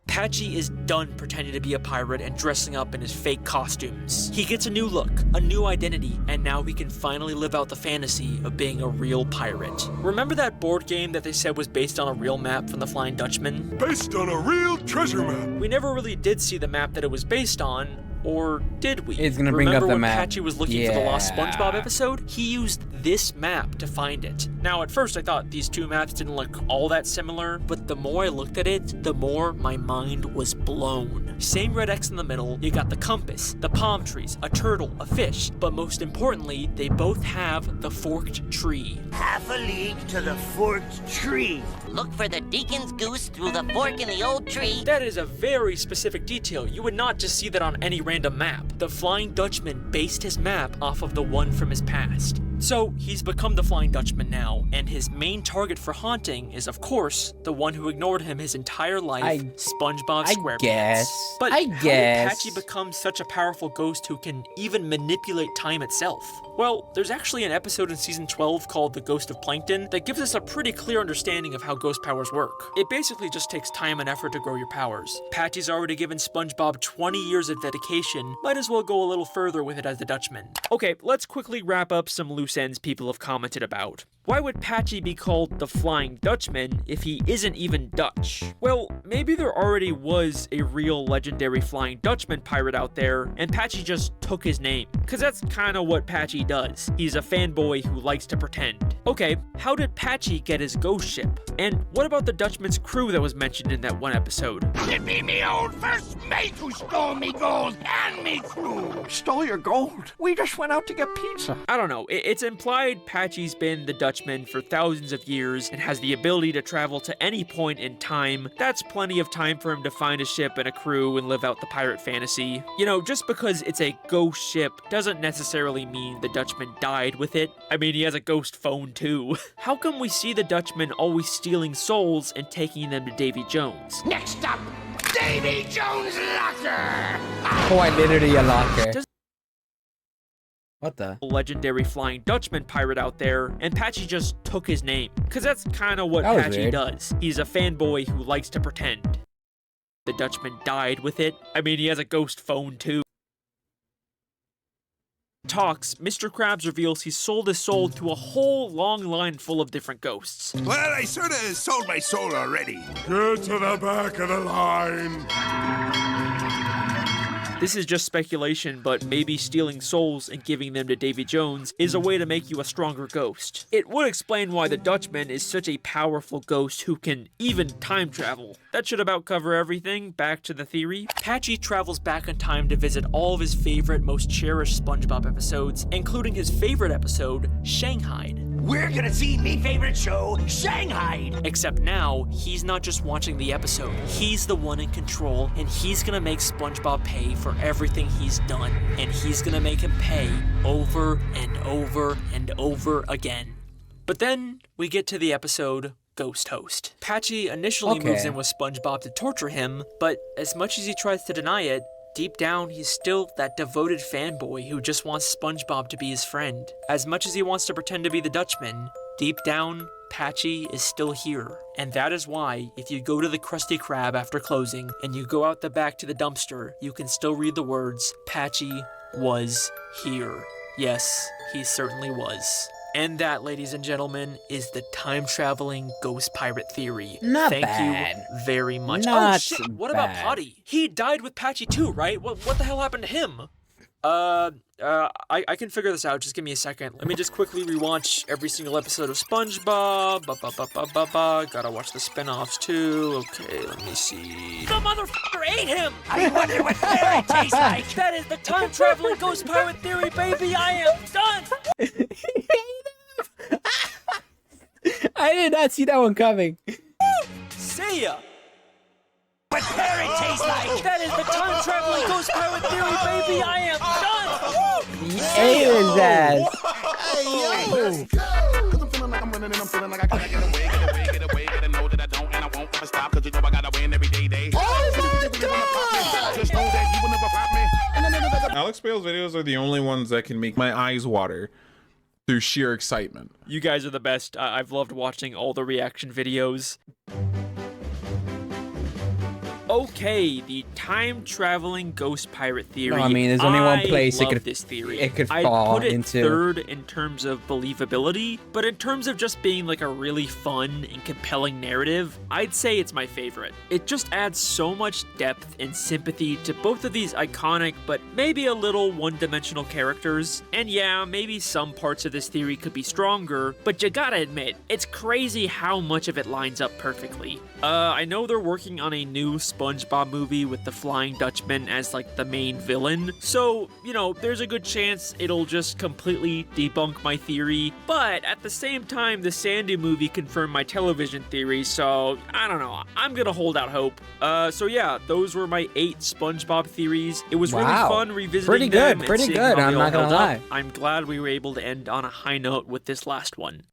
Patchy is done pretending to be a pirate and dressing up in his fake costumes. He gets a new look, a new identity, and now he can finally live out the fantasy of being a real pirate. Remember that board game that they said was based on a real map from the Flying Dutchman? Based on a real treasure map. We never really did see the map that it was based on, or did we? It's gonna bring up the Remember when map. Patchy was looking for the lost SpongeBob episode? He used this map to find it. Now, at first I thought these two maps didn't look all that similar, but the more I looked at it, the more my mind was blown. Same red X in the middle, you got the compass, the palm trees, a turtle, a fish, but most importantly, they both have the forked tree. Half a league to the forked tree. Look for the deacon's goose through the fork in the old tree. That is a very specific detail. You would not just see that on any random map. The Flying Dutchman based his map off of the one from his past. So he's become the Flying Dutchman now, and his main target for haunting is, of course, the one who ignored him his entire life, SpongeBob SquarePants. Guess. But I how guess. did Patchy become such a powerful ghost who can even manipulate time itself? Well, there's actually an episode in season 12 called The Ghost of Plankton that gives us a pretty clear understanding of how ghost powers work. It basically just takes time and effort to grow your powers. Patchy's already given SpongeBob 20 years of dedication, might as well go a little further with it as the Dutchman. Okay, let's quickly wrap up some loose ends people have commented about. Why would Patchy be called the Flying Dutchman if he isn't even Dutch? Well, maybe there already was a real legendary Flying Dutchman pirate out there, and Patchy just took his name. Cause that's kinda what Patchy does. He's a fanboy who likes to pretend. Okay, how did Patchy get his ghost ship? And what about the Dutchman's crew that was mentioned in that one episode? It be me old first mate who stole me gold and me crew. Stole your gold? We just went out to get pizza. I don't know, it's implied Patchy's been the Dutchman for thousands of years and has the ability to travel to any point in time. That's plenty of time for him to find a ship and a crew and live out the pirate fantasy. You know, just because it's a ghost ship doesn't necessarily mean the Dutchman died with it. I mean, he has a ghost phone too. How come we see the Dutchman always stealing souls and taking them to Davy Jones? Next up, Davy Jones' locker. Quite literally a locker. What the? Legendary Flying Dutchman pirate out there, and Patchy just took his name. Cause that's kinda what That was Patchy weird. does. He's a fanboy who likes to pretend. the Dutchman died with it. I mean, he has a ghost phone too. Talks, Mr. Krabs reveals he sold his soul to a whole long line full of different ghosts. Well, I sort of sold my soul already. Get to the back of the line. This is just speculation, but maybe stealing souls and giving them to Davy Jones is a way to make you a stronger ghost. It would explain why the Dutchman is such a powerful ghost who can even time travel. That should about cover everything. Back to the theory. Patchy travels back in time to visit all of his favorite, most cherished SpongeBob episodes, including his favorite episode, Shanghai. We're gonna see me favorite show, Shanghai. Except now, he's not just watching the episode. He's the one in control, and he's gonna make SpongeBob pay for everything he's done. And he's gonna make him pay over and over and over again. But then, we get to the episode Ghost Host. Patchy initially moves in with SpongeBob to torture him, but as much as he tries to deny it, deep down, he's still that devoted fanboy who just wants SpongeBob to be his friend. As much as he wants to pretend to be the Dutchman, deep down, Patchy is still here. And that is why, if you go to the Krusty Krab after closing, and you go out the back to the dumpster, you can still read the words, Patchy was here. Yes, he certainly was. And that, ladies and gentlemen, is the time-traveling ghost pirate theory. Not Thank bad. you very much. Not oh shit, what about bad. Potty? He died with Patchy too, right? What the hell happened to him? I can figure this out. Just give me a second. Let me just quickly rewatch every single episode of SpongeBob. Gotta watch the spin-offs too. Okay, let me see. The motherfucker ate him! I wonder what fairy tastes like. That is the time-traveling ghost pirate theory, baby! I am done! I did not see that one coming. See ya! What fairy tastes like. That is the time-traveling ghost pirate theory, baby! I am done! He ate his ass. Alex Bale's videos are the only ones that can make my eyes water through sheer excitement. You guys are the best. I've loved watching all the reaction videos. Okay, the time-traveling ghost pirate theory. No, I mean, there's only one place it could fall I'd put it into. third in terms of believability, but in terms of just being like a really fun and compelling narrative, I'd say it's my favorite. It just adds so much depth and sympathy to both of these iconic, but maybe a little one-dimensional characters. And yeah, maybe some parts of this theory could be stronger, but you gotta admit, it's crazy how much of it lines up perfectly. I know they're working on a new SpongeBob movie with the Flying Dutchman as like the main villain, so, you know, there's a good chance it'll just completely debunk my theory, but at the same time, the Sandy movie confirmed my television theory, so I don't know, I'm gonna hold out hope. So yeah, those were my 8 SpongeBob theories. It was really fun revisiting them and seeing how they I'm all not gonna held up. lie. I'm glad we were able to end on a high note with this last one.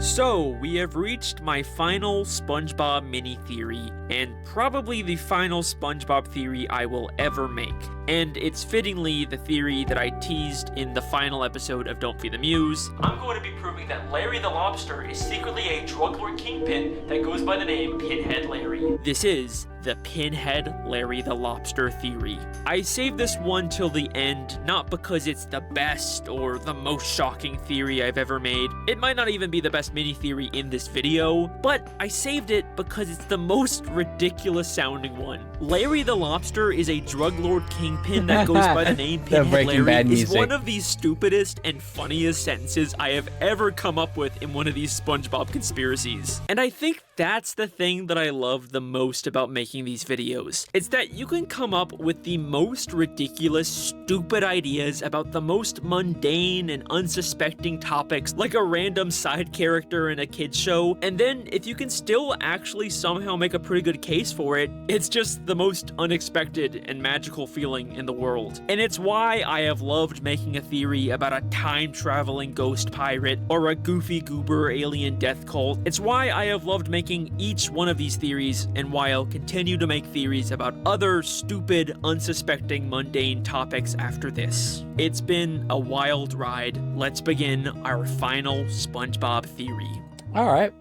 So, we have reached my final SpongeBob mini theory, and probably the final SpongeBob theory I will ever make. And it's fittingly the theory that I teased in the final episode of Don't Feed the Muse. I'm going to be proving that Larry the Lobster is secretly a drug lord kingpin that goes by the name Pinhead Larry. This is the Pinhead Larry the Lobster theory. I saved this one till the end, not because it's the best or the most shocking theory I've ever made. It might not even be the best mini theory in this video, but I saved it because it's the most ridiculous sounding one. Larry the Lobster is a drug lord kingpin that goes by the name Pinhead Larry. Is one of the stupidest and funniest sentences I have ever come up with in one of these SpongeBob conspiracies. And I think that's the thing that I love the most about making these videos. It's that you can come up with the most ridiculous, stupid ideas about the most mundane and unsuspecting topics, like a random side character in a kid's show, and then if you can still actually somehow make a pretty good case for it, it's just the most unexpected and magical feeling in the world. And it's why I have loved making a theory about a time-traveling ghost pirate or a goofy goober alien death cult. It's why I have loved making each one of these theories, and why I'll continue to make theories about other stupid, unsuspecting, mundane topics after this. It's been a wild ride. Let's begin our final SpongeBob theory. All right.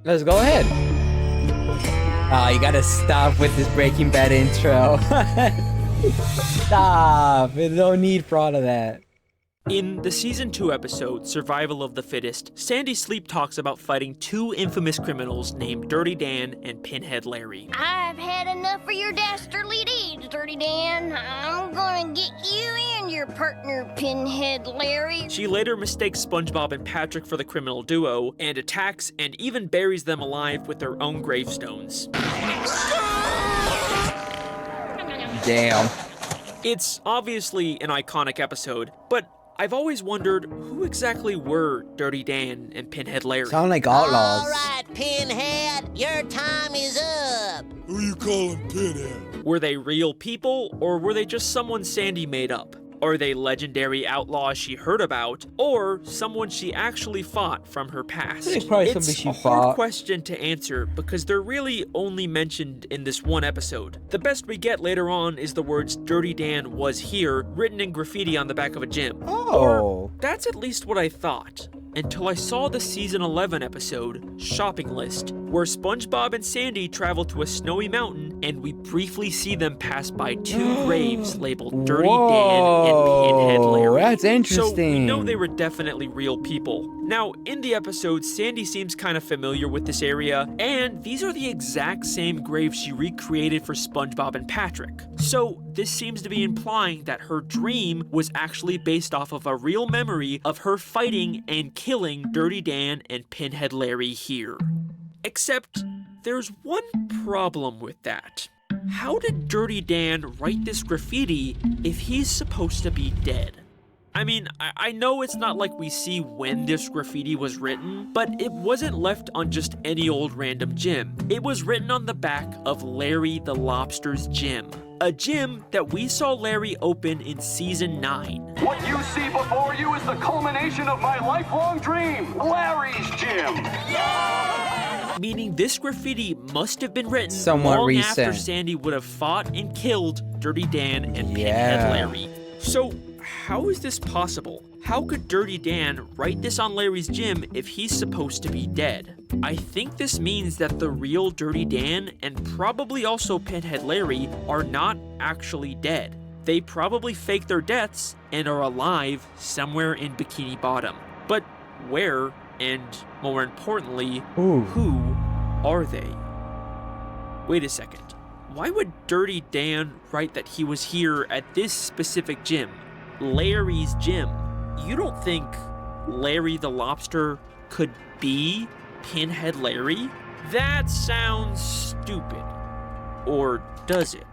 Let's go ahead. Oh, you gotta stop with this Breaking Bad intro. Stop. There's no need for all of that. In the Season 2 episode, Survival of the Fittest, Sandy Sleep talks about fighting two infamous criminals named Dirty Dan and Pinhead Larry. I've had enough of your dastardly deeds, Dirty Dan. I'm gonna get you and your partner, Pinhead Larry. She later mistakes SpongeBob and Patrick for the criminal duo, and attacks and even buries them alive with their own gravestones. Damn. It's obviously an iconic episode, but I've always wondered who exactly were Dirty Dan and Pinhead Larry. Sound like outlaws. All right, Pinhead, your time is up. Who you calling Pinhead? Were they real people, or were they just someone Sandy made up? Are they legendary outlaws she heard about, or someone she actually fought from her past? I think probably It's somebody she a hard fought. question to answer because they're really only mentioned in this one episode. The best we get later on is the words "Dirty Dan was here" written in graffiti on the back of a gym. Oh. That's at least what I thought, until I saw the Season 11 episode, Shopping List, where SpongeBob and Sandy travel to a snowy mountain and we briefly see them pass by two graves labeled Dirty Dan and Pinhead Larry. That's So we interesting. know they were definitely real people. Now, in the episode, Sandy seems kind of familiar with this area, and these are the exact same graves she recreated for SpongeBob and Patrick. So this seems to be implying that her dream was actually based off of a real memory of her fighting and killing Dirty Dan and Pinhead Larry here. Except, there's one problem with that. How did Dirty Dan write this graffiti if he's supposed to be dead? I mean, I know it's not like we see when this graffiti was written, but it wasn't left on just any old random gym. It was written on the back of Larry the Lobster's gym. A gym that we saw Larry open in Season 9. What you see before you is the culmination of my lifelong dream, Larry's Gym. Meaning this graffiti must have been written Somewhat long recent. after Sandy would have fought and killed Dirty Dan and Yeah. Pinhead Larry. So, how is this possible? How could Dirty Dan write this on Larry's gym if he's supposed to be dead? I think this means that the real Dirty Dan and probably also Pinhead Larry are not actually dead. They probably faked their deaths and are alive somewhere in Bikini Bottom. But where, and more importantly, who are they? Wait a second. Why would Dirty Dan write that he was here at this specific gym? Larry's gym. You don't think Larry the Lobster could be Pinhead Larry? That sounds stupid. Or does it?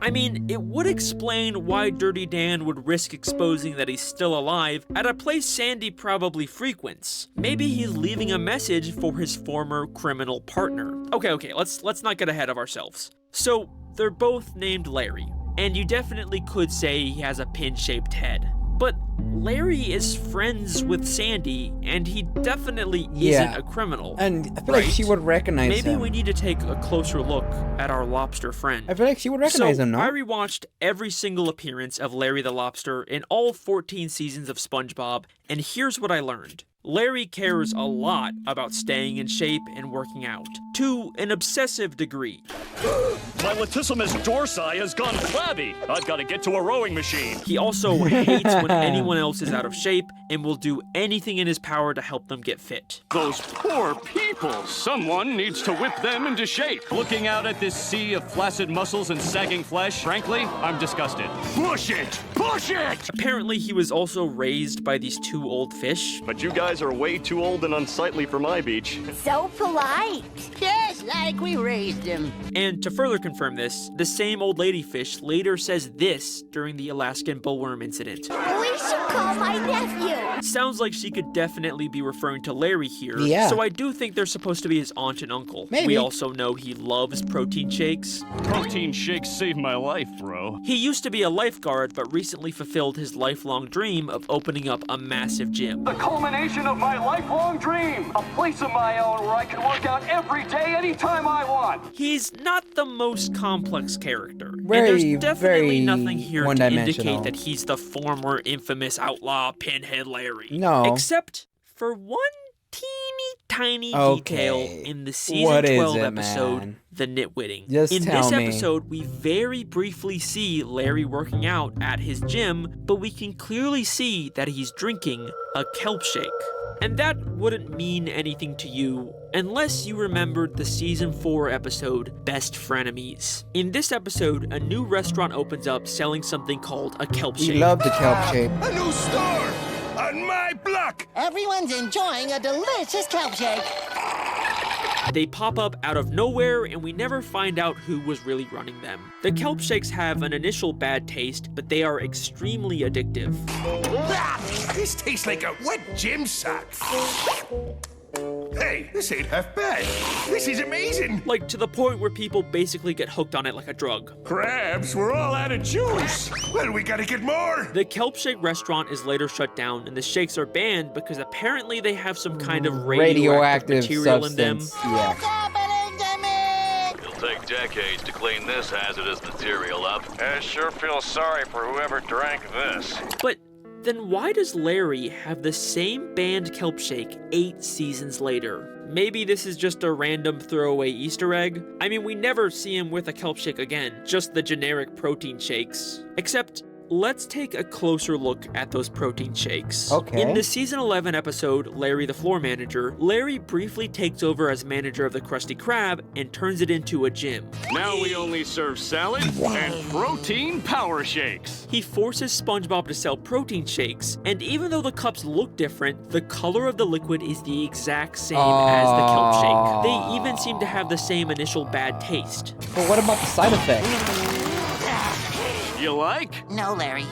I mean, it would explain why Dirty Dan would risk exposing that he's still alive at a place Sandy probably frequents. Maybe he's leaving a message for his former criminal partner. Okay, let's not get ahead of ourselves. So, they're both named Larry, and you definitely could say he has a pin-shaped head. But Larry is friends with Sandy, and he definitely isn't a criminal. And I feel like she would recognize Maybe him. we need to take a closer look at our lobster friend. I feel like she would recognize him, no? I rewatched every single appearance of Larry the Lobster in all 14 seasons of SpongeBob, and here's what I learned. Larry cares a lot about staying in shape and working out, to an obsessive degree. My latissimus dorsi has gone flabby. I've got to get to a rowing machine. He also hates when anyone else is out of shape and will do anything in his power to help them get fit. Those poor people. Someone needs to whip them into shape. Looking out at this sea of flaccid muscles and sagging flesh, frankly, I'm disgusted. Push it! Push it! Apparently, he was also raised by these two old fish. But you guys are way too old and unsightly for my beach. So polite. Just like we raised him. And to further confirm this, the same old ladyfish later says this during the Alaskan bullworm incident. We should call my nephew. Sounds like she could definitely be referring to Larry here. Yeah. So I do think they're supposed to be his aunt and uncle. Maybe. We also know he loves protein shakes. Protein shakes saved my life, bro. He used to be a lifeguard, but recently fulfilled his lifelong dream of opening up a massive gym. The culmination of my lifelong dream. A place of my own where I can work out every day, anytime I want. He's not the most complex character. Very, and there's definitely very nothing here to one-dimensional. indicate that he's the former infamous outlaw Pinhead Larry. No. Except for one teeny tiny Okay. detail in the season What is 12 it, episode, man? The Nitwitting. Just In tell this me. episode, we very briefly see Larry working out at his gym, but we can clearly see that he's drinking a kelp shake. And that wouldn't mean anything to you unless you remembered the season 4 episode, Best Frenemies. In this episode, a new restaurant opens up selling something called a kelp shake. We love the kelp shake. A new store on my block. Everyone's enjoying a delicious kelp shake. They pop up out of nowhere, and we never find out who was really running them. The kelp shakes have an initial bad taste, but they are extremely addictive. This tastes like a wet gym sock. Hey, this ain't half bad. This is amazing. Like, to the point where people basically get hooked on it like a drug. Crabs, we're all out of juice. Well, we gotta get more. The Kelp Shake restaurant is later shut down, and the shakes are banned because apparently they have some kind of radioactive material substance. in them. Yeah. It'll take decades to clean this hazardous material up. I sure feel sorry for whoever drank this. But then why does Larry have the same banned kelp shake 8 seasons later? Maybe this is just a random throwaway Easter egg? I mean, we never see him with a kelp shake again, just the generic protein shakes. Except, let's take a closer look at those protein shakes. Okay. In the season 11 episode, Larry the Floor Manager, Larry briefly takes over as manager of the Krusty Krab and turns it into a gym. Now we only serve salad and protein power shakes. He forces SpongeBob to sell protein shakes, and even though the cups look different, the color of the liquid is the exact same as the kelp shake. They even seem to have the same initial bad taste. But what about the side effects? You like? No, Larry.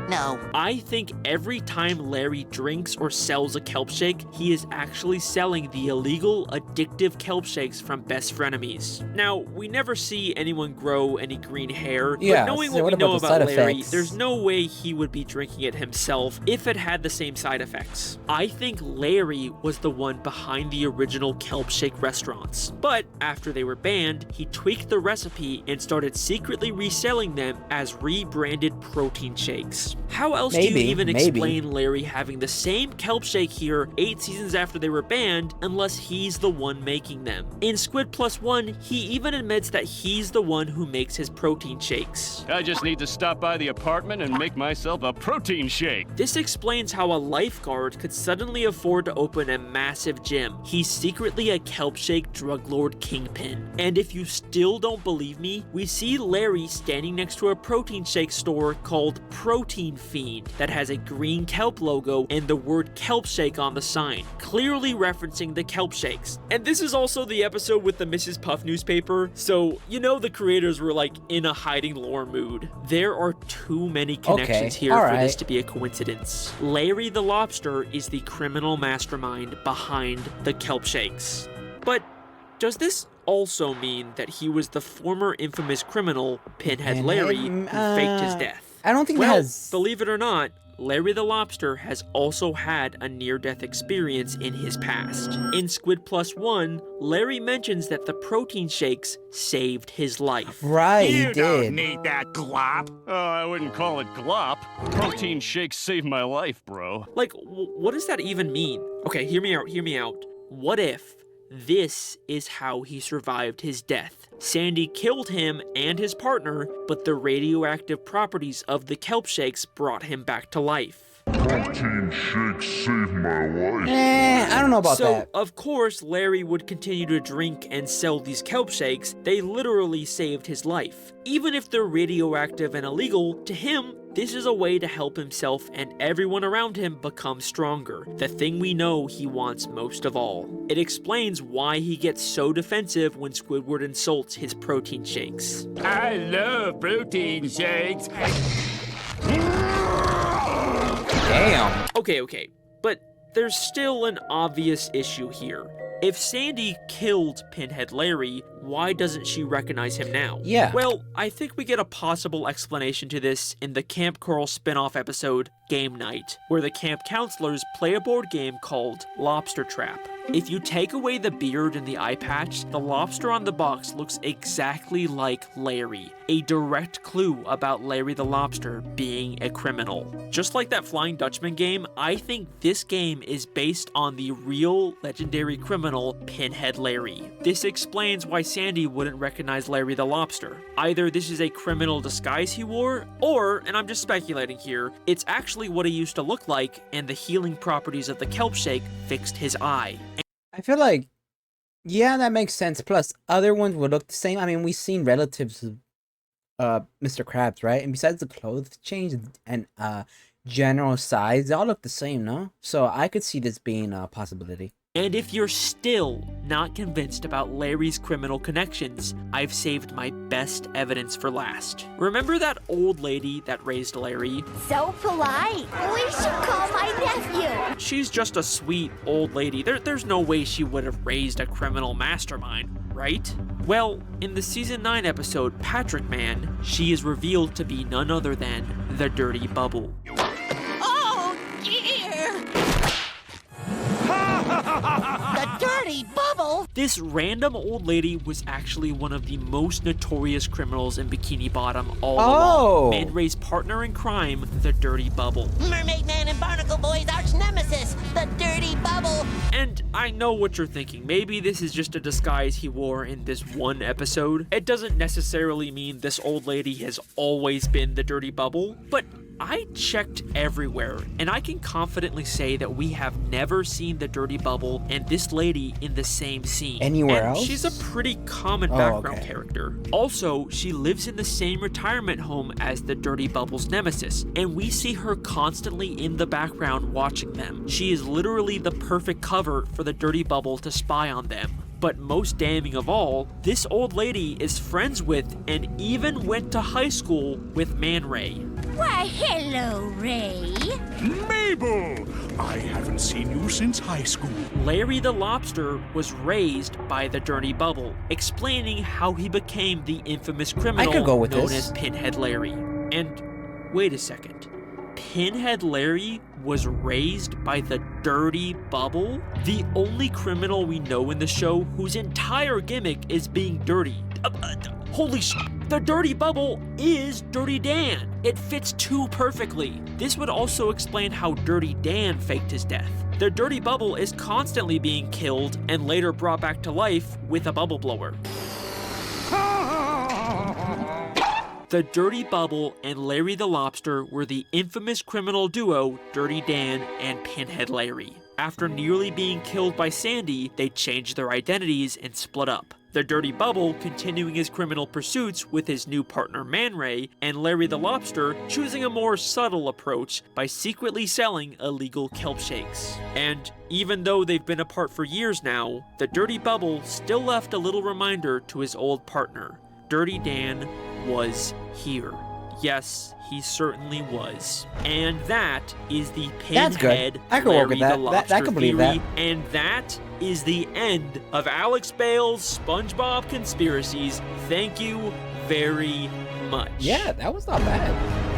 No. I think every time Larry drinks or sells a kelp shake, he is actually selling the illegal, addictive kelp shakes from Best Frenemies. Now, we never see anyone grow any green hair, Yeah, but knowing so what we what know about the about side Larry, effects? there's no way he would be drinking it himself if it had the same side effects. I think Larry was the one behind the original kelp shake restaurants. But after they were banned, he tweaked the recipe and started secretly reselling them as rebranded protein shakes. How else do you even explain Larry having the same kelp shake here 8 seasons after they were banned unless he's the one making them? In Squid Plus One, he even admits that he's the one who makes his protein shakes. I just need to stop by the apartment and make myself a protein shake. This explains how a lifeguard could suddenly afford to open a massive gym. He's secretly a kelp shake drug lord kingpin. And if you still don't believe me, we see Larry standing next to a protein shake store called Protein Fiend that has a green kelp logo and the word kelp shake on the sign, clearly referencing the kelp shakes. And this is also the episode with the Mrs. Puff newspaper, so you know the creators were like in a hiding lore mood. There are too many connections here for this to be a coincidence. Larry the Lobster is the criminal mastermind behind the kelp shakes. But does this also mean that he was the former infamous criminal, Pinhead Larry, who faked his death? I don't think it Well, has. believe it or not, Larry the Lobster has also had a near-death experience in his past. In Squid Plus One, Larry mentions that the protein shakes saved his life. Right, You he don't did. need that glop. Oh, I wouldn't call it glop. Protein shakes saved my life, bro. Like, what does that even mean? Okay, hear me out. What if this is how he survived his death? Sandy killed him and his partner, but the radioactive properties of the kelp shakes brought him back to life. Protein shakes saved my life. I don't know about so, that. of course, Larry would continue to drink and sell these kelp shakes. They literally saved his life. Even if they're radioactive and illegal, to him, this is a way to help himself and everyone around him become stronger, the thing we know he wants most of all. It explains why he gets so defensive when Squidward insults his protein shakes. I love protein shakes. Damn. Okay, but there's still an obvious issue here. If Sandy killed Pinhead Larry, why doesn't she recognize him now? Yeah. Well, I think we get a possible explanation to this in the Camp Coral spin-off episode, Game Night, where the camp counselors play a board game called Lobster Trap. If you take away the beard and the eye patch, the lobster on the box looks exactly like Larry, a direct clue about Larry the Lobster being a criminal. Just like that Flying Dutchman game, I think this game is based on the real legendary criminal Pinhead Larry. This explains why Sandy wouldn't recognize Larry the Lobster. Either this is a criminal disguise he wore, or, and I'm just speculating here, it's actually what he used to look like and the healing properties of the kelp shake fixed his eye. I feel like, yeah, that makes sense. Plus, other ones would look the same. I mean, we've seen relatives of Mr. Krabs, right? And besides the clothes change and general size, they all look the same, no? So I could see this being a possibility. And if you're still not convinced about Larry's criminal connections, I've saved my best evidence for last. Remember that old lady that raised Larry? So polite. We should call my nephew. She's just a sweet old lady. There's no way she would have raised a criminal mastermind, right? Well, in the Season 9 episode, Patrick Man, she is revealed to be none other than the Dirty Bubble. Oh, dear! The Dirty Bubble? This random old lady was actually one of the most notorious criminals in Bikini Bottom all along. Man Ray's partner in crime, the Dirty Bubble. Mermaid Man and Barnacle Boy's arch nemesis, the Dirty Bubble. And I know what you're thinking. Maybe this is just a disguise he wore in this one episode. It doesn't necessarily mean this old lady has always been the Dirty Bubble, but I checked everywhere, and I can confidently say that we have never seen the Dirty Bubble and this lady in the same scene. Anywhere and else? She's a pretty common background character. Also, she lives in the same retirement home as the Dirty Bubble's nemesis, and we see her constantly in the background watching them. She is literally the perfect cover for the Dirty Bubble to spy on them. But most damning of all, this old lady is friends with and even went to high school with Man Ray. Why, hello, Ray. Mabel! I haven't seen you since high school. Larry the Lobster was raised by the Dirty Bubble, explaining how he became the infamous criminal known as Pinhead Larry. And wait a second. Pinhead Larry was raised by the Dirty Bubble? The only criminal we know in the show whose entire gimmick is being dirty. Holy sh! The Dirty Bubble is Dirty Dan. It fits too perfectly. This would also explain how Dirty Dan faked his death. The Dirty Bubble is constantly being killed and later brought back to life with a bubble blower. The Dirty Bubble and Larry the Lobster were the infamous criminal duo Dirty Dan and Pinhead Larry. After nearly being killed by Sandy, they changed their identities and split up. The Dirty Bubble continuing his criminal pursuits with his new partner Man Ray, and Larry the Lobster choosing a more subtle approach by secretly selling illegal kelp shakes. And even though they've been apart for years now, the Dirty Bubble still left a little reminder to his old partner. Dirty Dan was here. Yes, he certainly was. And that is the Pinhead Larry the Lobster I can believe theory, that. and that is the end of Alex Bale's SpongeBob conspiracies. Thank you very much. Yeah, that was not bad.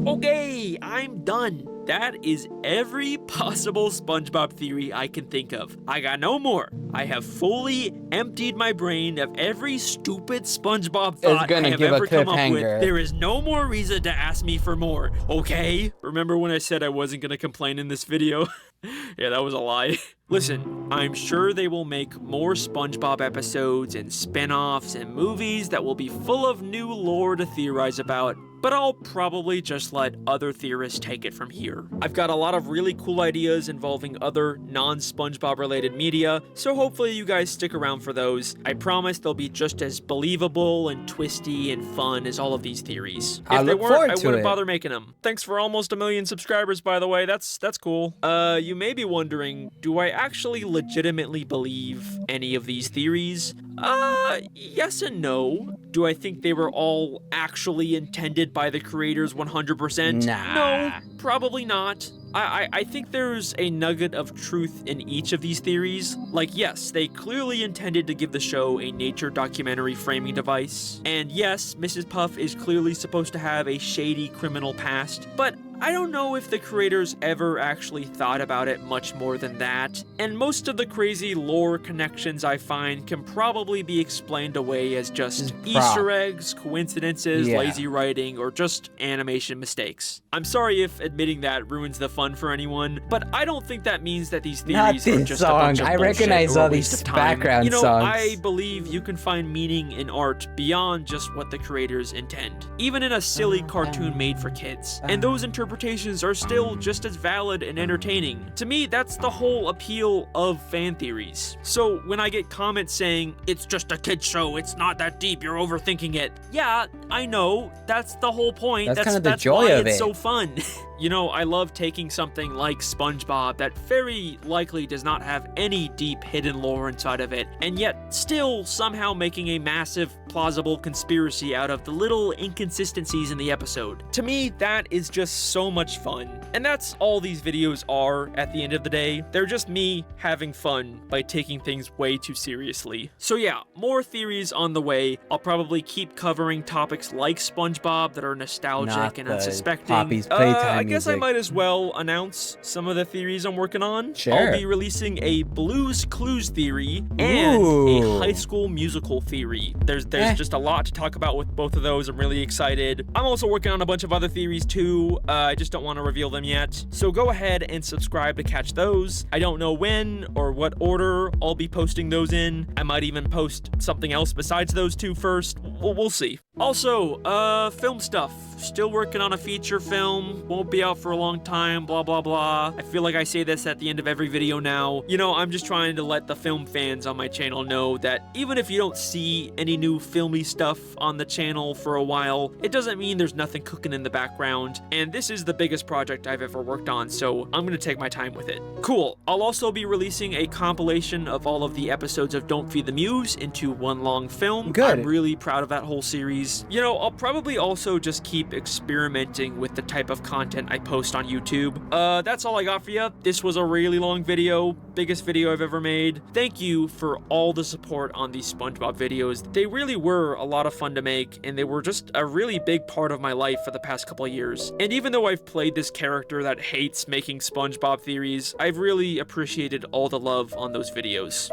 Okay, I'm done. That is every possible SpongeBob theory I can think of. I got no more. I have fully emptied my brain of every stupid SpongeBob thought I have ever come up with. There is no more reason to ask me for more, okay? Remember when I said I wasn't gonna complain in this video? Yeah, that was a lie. Listen, I'm sure they will make more SpongeBob episodes and spin-offs and movies that will be full of new lore to theorize about, but I'll probably just let other theorists take it from here. I've got a lot of really cool ideas involving other non-SpongeBob related media, so hopefully you guys stick around for those. I promise they'll be just as believable and twisty and fun as all of these theories. If they weren't, I wouldn't bother making them. Thanks for almost 1 million subscribers, by the way. That's cool. You may be wondering, do I actually legitimately believe any of these theories? Yes and no. Do I think they were all actually intended by the creators 100%? Nah. No, probably not. I think there's a nugget of truth in each of these theories. Like, yes, they clearly intended to give the show a nature documentary framing device. And yes, Mrs. Puff is clearly supposed to have a shady criminal past, but I don't know if the creators ever actually thought about it much more than that, and most of the crazy lore connections I find can probably be explained away as just Easter eggs, coincidences, lazy writing, or just animation mistakes. I'm sorry if admitting that ruins the fun for anyone, but I don't think that means that these theories are just a bunch of I bullshit recognize or a all waste these of time. background You know, songs. I believe you can find meaning in art beyond just what the creators intend, even in a silly cartoon made for kids. And those interpretations are still just as valid and entertaining. To me, that's the whole appeal of fan theories. So when I get comments saying, it's just a kid's show, it's not that deep, you're overthinking it. Yeah, I know, that's the whole point. That's kind of the joy why of it's it. so fun. You know, I love taking something like SpongeBob that very likely does not have any deep hidden lore inside of it, and yet still somehow making a massive, plausible conspiracy out of the little inconsistencies in the episode. To me, that is just so much fun. And that's all these videos are at the end of the day. They're just me having fun by taking things way too seriously. So yeah, more theories on the way. I'll probably keep covering topics like SpongeBob that are nostalgic Not and the unsuspecting. Poppy's Playtime I guess I music. might as well announce some of the theories I'm working on. Sure. I'll be releasing a Blues Clues theory and Ooh. a High School Musical theory. There's just a lot to talk about with both of those. I'm really excited. I'm also working on a bunch of other theories too. I just don't want to reveal them yet. So go ahead and subscribe to catch those. I don't know when or what order I'll be posting those in. I might even post something else besides those two first. We'll see. Also, film stuff. Still working on a feature film. Won't be out for a long time, blah, blah, blah. I feel like I say this at the end of every video now. You know, I'm just trying to let the film fans on my channel know that even if you don't see any new filmy stuff on the channel for a while, it doesn't mean there's nothing cooking in the background. And this is the biggest project I've ever worked on, so I'm gonna take my time with it. Cool. I'll also be releasing a compilation of all of the episodes of Don't Feed the Muse into one long film. Good. I'm really proud of that whole series. You know, I'll probably also just keep experimenting with the type of content I post on YouTube. That's all I got for you. This was a really long video, biggest video I've ever made. Thank you for all the support on these SpongeBob videos. They really were a lot of fun to make, and they were just a really big part of my life for the past couple of years. And even though I've played this character that hates making SpongeBob theories, I've really appreciated all the love on those videos.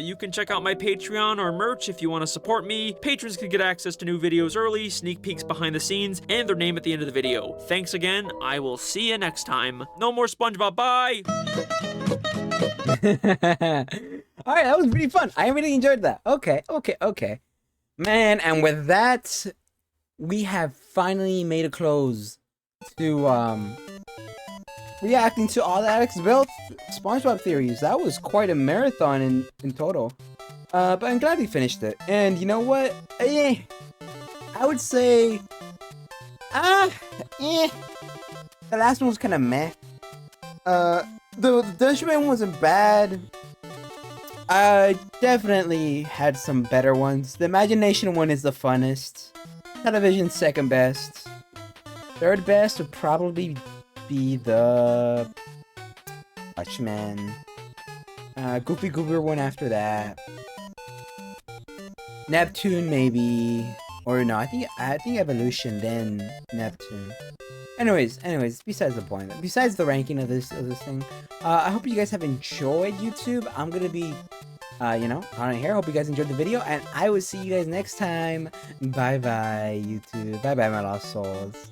You can check out my Patreon or merch if you want to support me. Patrons can get access to new videos early, sneak peeks behind the scenes, and their name at the end of the video. Thanks again. I will see you next time. No more SpongeBob. Bye! Alright, that was pretty fun. I really enjoyed that. Okay. Man, and with that, we have finally made a close to reacting to all the Alex built SpongeBob theories. That was quite a marathon in total. But I'm glad we finished it. And you know what? I would say the last one was kind of meh. The Dutchman wasn't bad. I definitely had some better ones. The Imagination one is the funnest. Television second best. Third best would probably be the Dutchman. Goofy Goober one after that. Neptune maybe. Or no, I think Evolution, then Neptune. Anyways, besides the point, besides the ranking of this thing, I hope you guys have enjoyed YouTube. I'm gonna be, on here. Hope you guys enjoyed the video, and I will see you guys next time. Bye bye, YouTube. Bye bye, my lost souls.